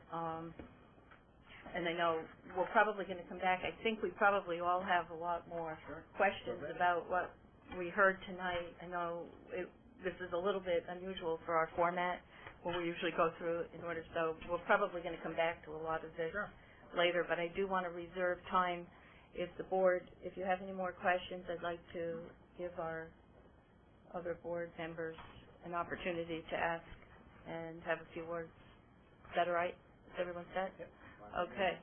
And I know we're probably going to come back. I think we probably all have a lot more questions about what we heard tonight. I know this is a little bit unusual for our format, where we usually go through in order, so we're probably going to come back to a lot of this later, but I do want to reserve time. If the board, if you have any more questions, I'd like to give our other board members an opportunity to ask and have a few words. Is that all right? Is everyone set? Yep. Okay.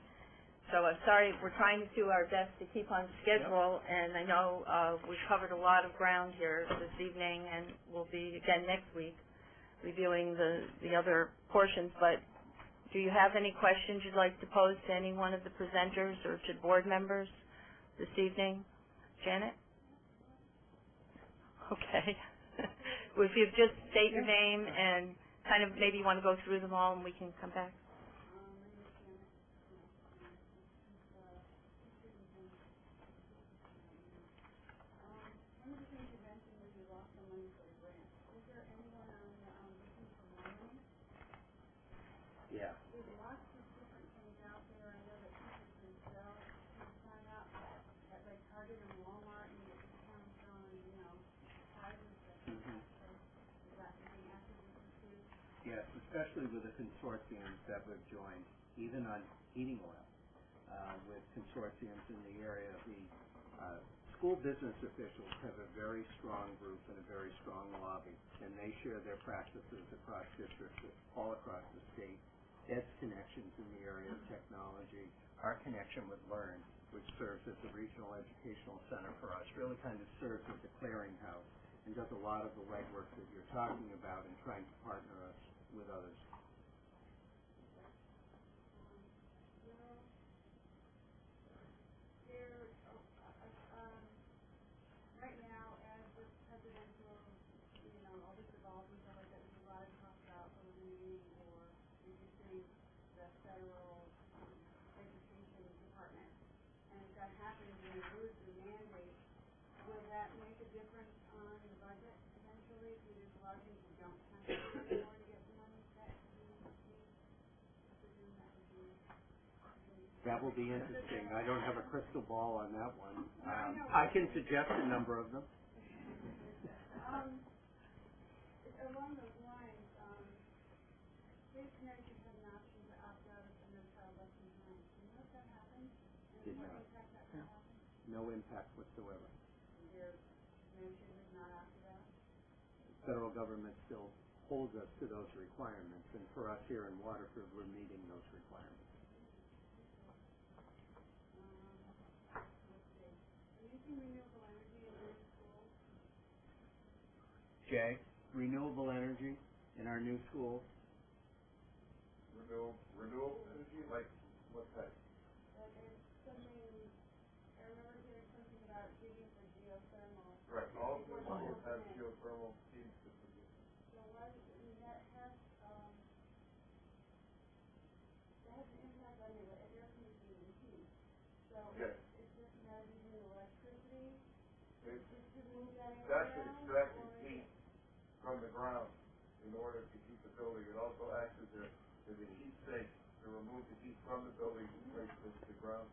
So I'm sorry, we're trying to do our best to keep on schedule, and I know we've covered a lot of ground here this evening, and we'll be again next week reviewing the other portions. But do you have any questions you'd like to pose to any one of the presenters or to board members this evening? Janet? Okay. If you just state your name and kind of maybe you want to go through them all, and we can come back. Yeah. There's lots of different things out there. I know that people can sign up at like Target and Walmart and get discounts on, ties and stuff. Is that something active you can do? Yes, especially with the consortiums that we've joined, even on heating oil, with consortiums in the area of the school business officials have a very strong group and a very strong lobby, and they share their practices across districts all across the state. Ed's connections in the area of technology, our connection with LEARN, which serves as the regional educational center for us, really kind of serves as a clearinghouse and does a lot of the legwork that you're talking about in trying to partner us with others. Right now, as the presidential, all this evolves and stuff like that, there's a lot of talk about eliminating or reducing the federal education department. And if that happens and you lose the mandate, will that make a difference on the budget eventually? Because there's a lot of things you don't have to do anymore to get the money that you need. That will be interesting. I don't have a crystal ball on that one. I can suggest a number of them. Along those lines, state Connecticut had an option to opt out of the No Child Left Behind. Do you know if that happened? Did not. Impact that could happen? No impact whatsoever. Their motion is not opted out? Federal government still holds us to those requirements, and for us here in Waterford, we're meeting those requirements. Renewable energy in your schools? Jay, renewable energy in our new schools? Renewable energy, like what type? There's something, I remember hearing something about digging for geothermal. Right, all of the schools have geothermal heating systems. So that has, an impact on your air conditioning and heat. So it's just not using electricity to move that It's actually around? extracting heat from the ground in order to heat the building. It also acts as a heat sink to remove the heat from the building and place it into the ground.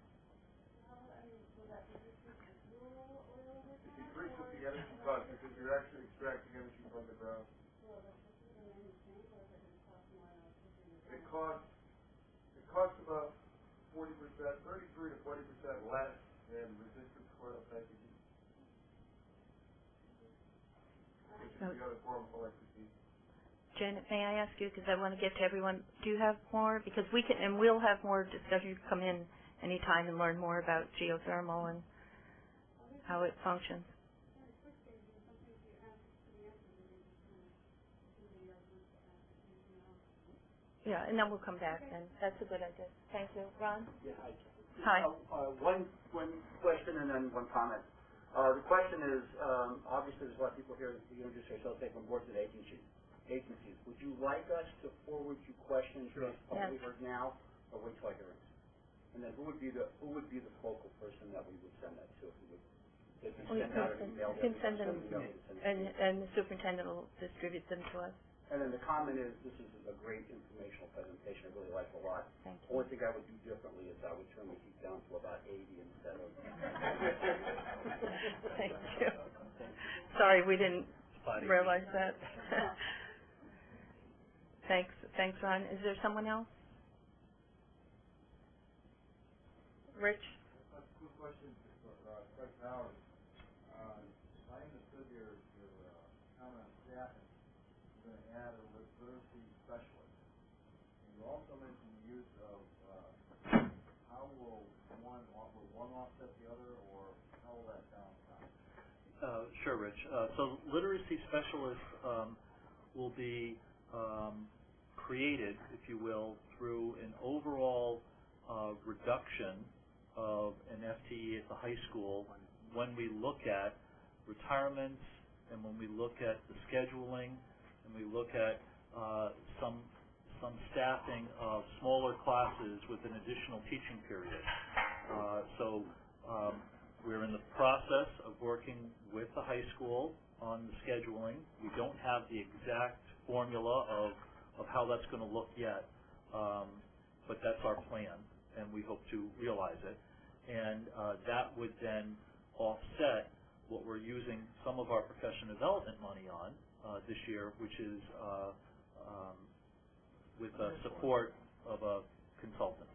Will that reduce the fuel oil? It decreases the energy cost because you're actually extracting energy from the ground. Will electricity remain the same, or is it going to cost more on electricity? It costs about 40%, 33 to 40% less than resistance coil type of heat, which is the other form of electric heat. Janet, may I ask you, because I want to get to everyone, do you have more? Because we can, and we'll have more discussion. You can come in anytime and learn more about geothermal and how it functions. Yeah, and then we'll come back then. That's a good idea. Thank you. Ron? Yeah, Hi. One question and then one comment. The question is, obviously there's a lot of people here who introduce ourselves, say from boards and agencies. Would you like us to forward you questions based on what we heard now, or wait till our hearings? And then who would be the focal person that we would send that to? Did we We send out an email? can send them, And and the superintendent will distribute them to us. And then the comment is, this is a great informational presentation, I really like a lot. Thank The you. only thing I would do differently is I would turn the heat down to about 80 instead of... Thank you. Sorry, we didn't Spotty. realize that. Thanks, Ron. Is there someone else? Rich? A quick question for Fred Powers. I understood your comment on staffing. You're going to add a literacy specialist. And you also mentioned the use of, how will one offset the other, or how will that balance out? Sure, Rich. So literacy specialists will be created, if you will, through an overall reduction of an FTE at the high school when we look at retirements and when we look at the scheduling and we look at some staffing of smaller classes with an additional teaching period. So we're in the process of working with the high school on the scheduling. We don't have the exact formula of how that's going to look yet, but that's our plan, and we hope to realize it. And that would then offset what we're using some of our professional development money on this year, which is with the support of a consultant.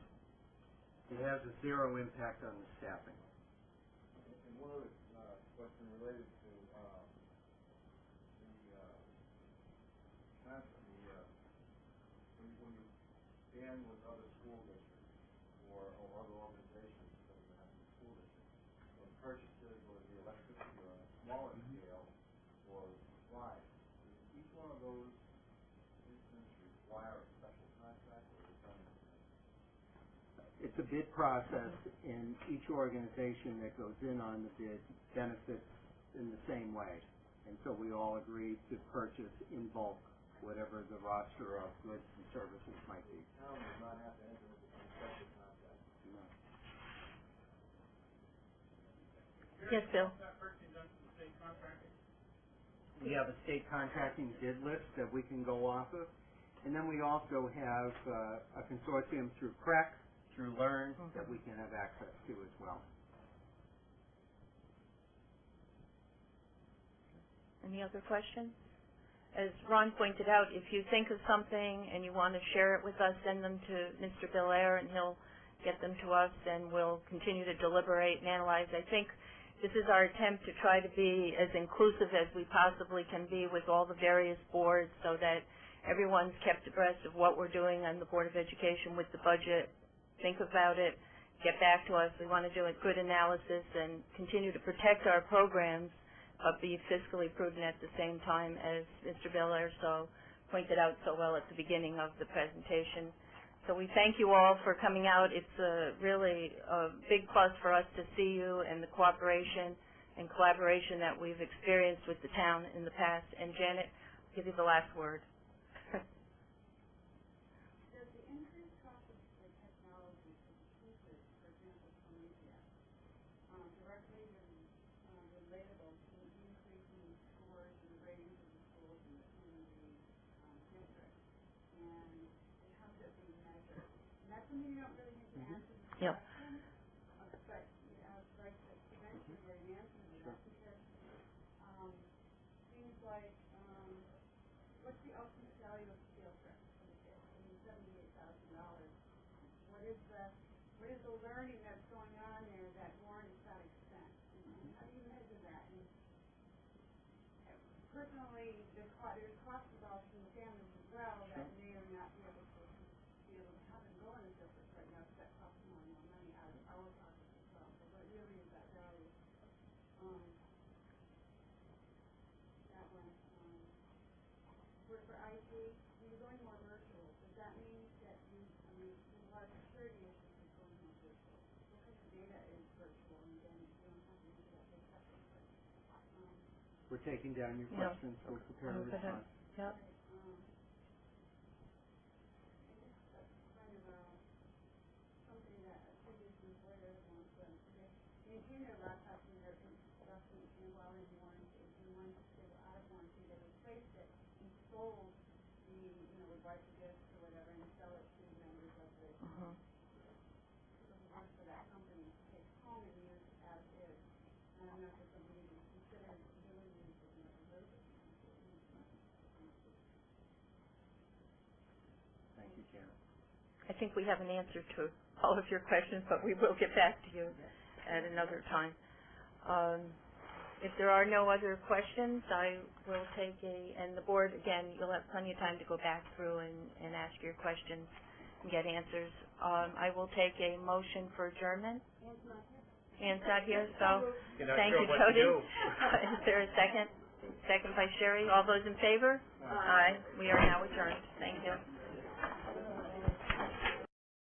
It has a zero impact on the staffing. And one other question related to when you stand with other school districts or other organizations that you have in the school district, when purchases, whether it be electricity or on a smaller scale or supplies, does each one of those instances require a special contract or is it done? It's a bid process, and each organization that goes in on the bid benefits in the same way. And so we all agree to purchase in bulk whatever the roster of goods and services might be. The town does not have to enter into some special contract. No. Yes, Bill? We have a state contracting bid list that we can go off of, and then we also have a consortium through CREC, through LEARN, that we can have access to as well. Any other questions? As Ron pointed out, if you think of something and you want to share it with us, send them to Mr. Belair and he'll get them to us and we'll continue to deliberate and analyze. I think this is our attempt to try to be as inclusive as we possibly can be with all the various boards so that everyone's kept abreast of what we're doing on the Board of Education with the budget. Think about it, get back to us. We want to do a good analysis and continue to protect our programs but be fiscally prudent at the same time, as Mr. Belair pointed out so well at the beginning of the presentation. So we thank you all for coming out. It's really a big plus for us to see you and the cooperation and collaboration that we've experienced with the town in the past. And Janet, I'll give you the last word. Does the increased cost of the technology for the teachers, for example, from media, directly relatable to increasing scores and ratings of the schools in the district? And how does it be measured? And that's something you don't really need to answer this Yep. question, but I'd like to eventually get an answer to that because seems like what's the ultimate value of the field trip for the kids? I mean, $78,000. What is the learning that's going on there that warrants that expense? And how do you measure that? And personally, there's costs involved from the families as well that may or not be able to have them go in the district right now because that costs more and more money out of our pockets as well. So what really is that value? That one. For IT, you're going more virtual. Does that mean that there's a lot of security issues with going more virtual? What kind of data is virtual and then you don't have to use that big separate? We're taking down your questions, so we'll prepare a response. Yep. I guess that's kind of something that I think I think we have an answer to all of your questions, but we will get back to you at another time. If there are no other questions, I will take and the board, again, you'll have plenty of time to go back through and ask your questions and get answers. I will take a motion for adjournment. Ann's not here, so thank you, Jody. Is there a second? Second by Sherry. All those in favor? Aye. We are now adjourned. Thank you.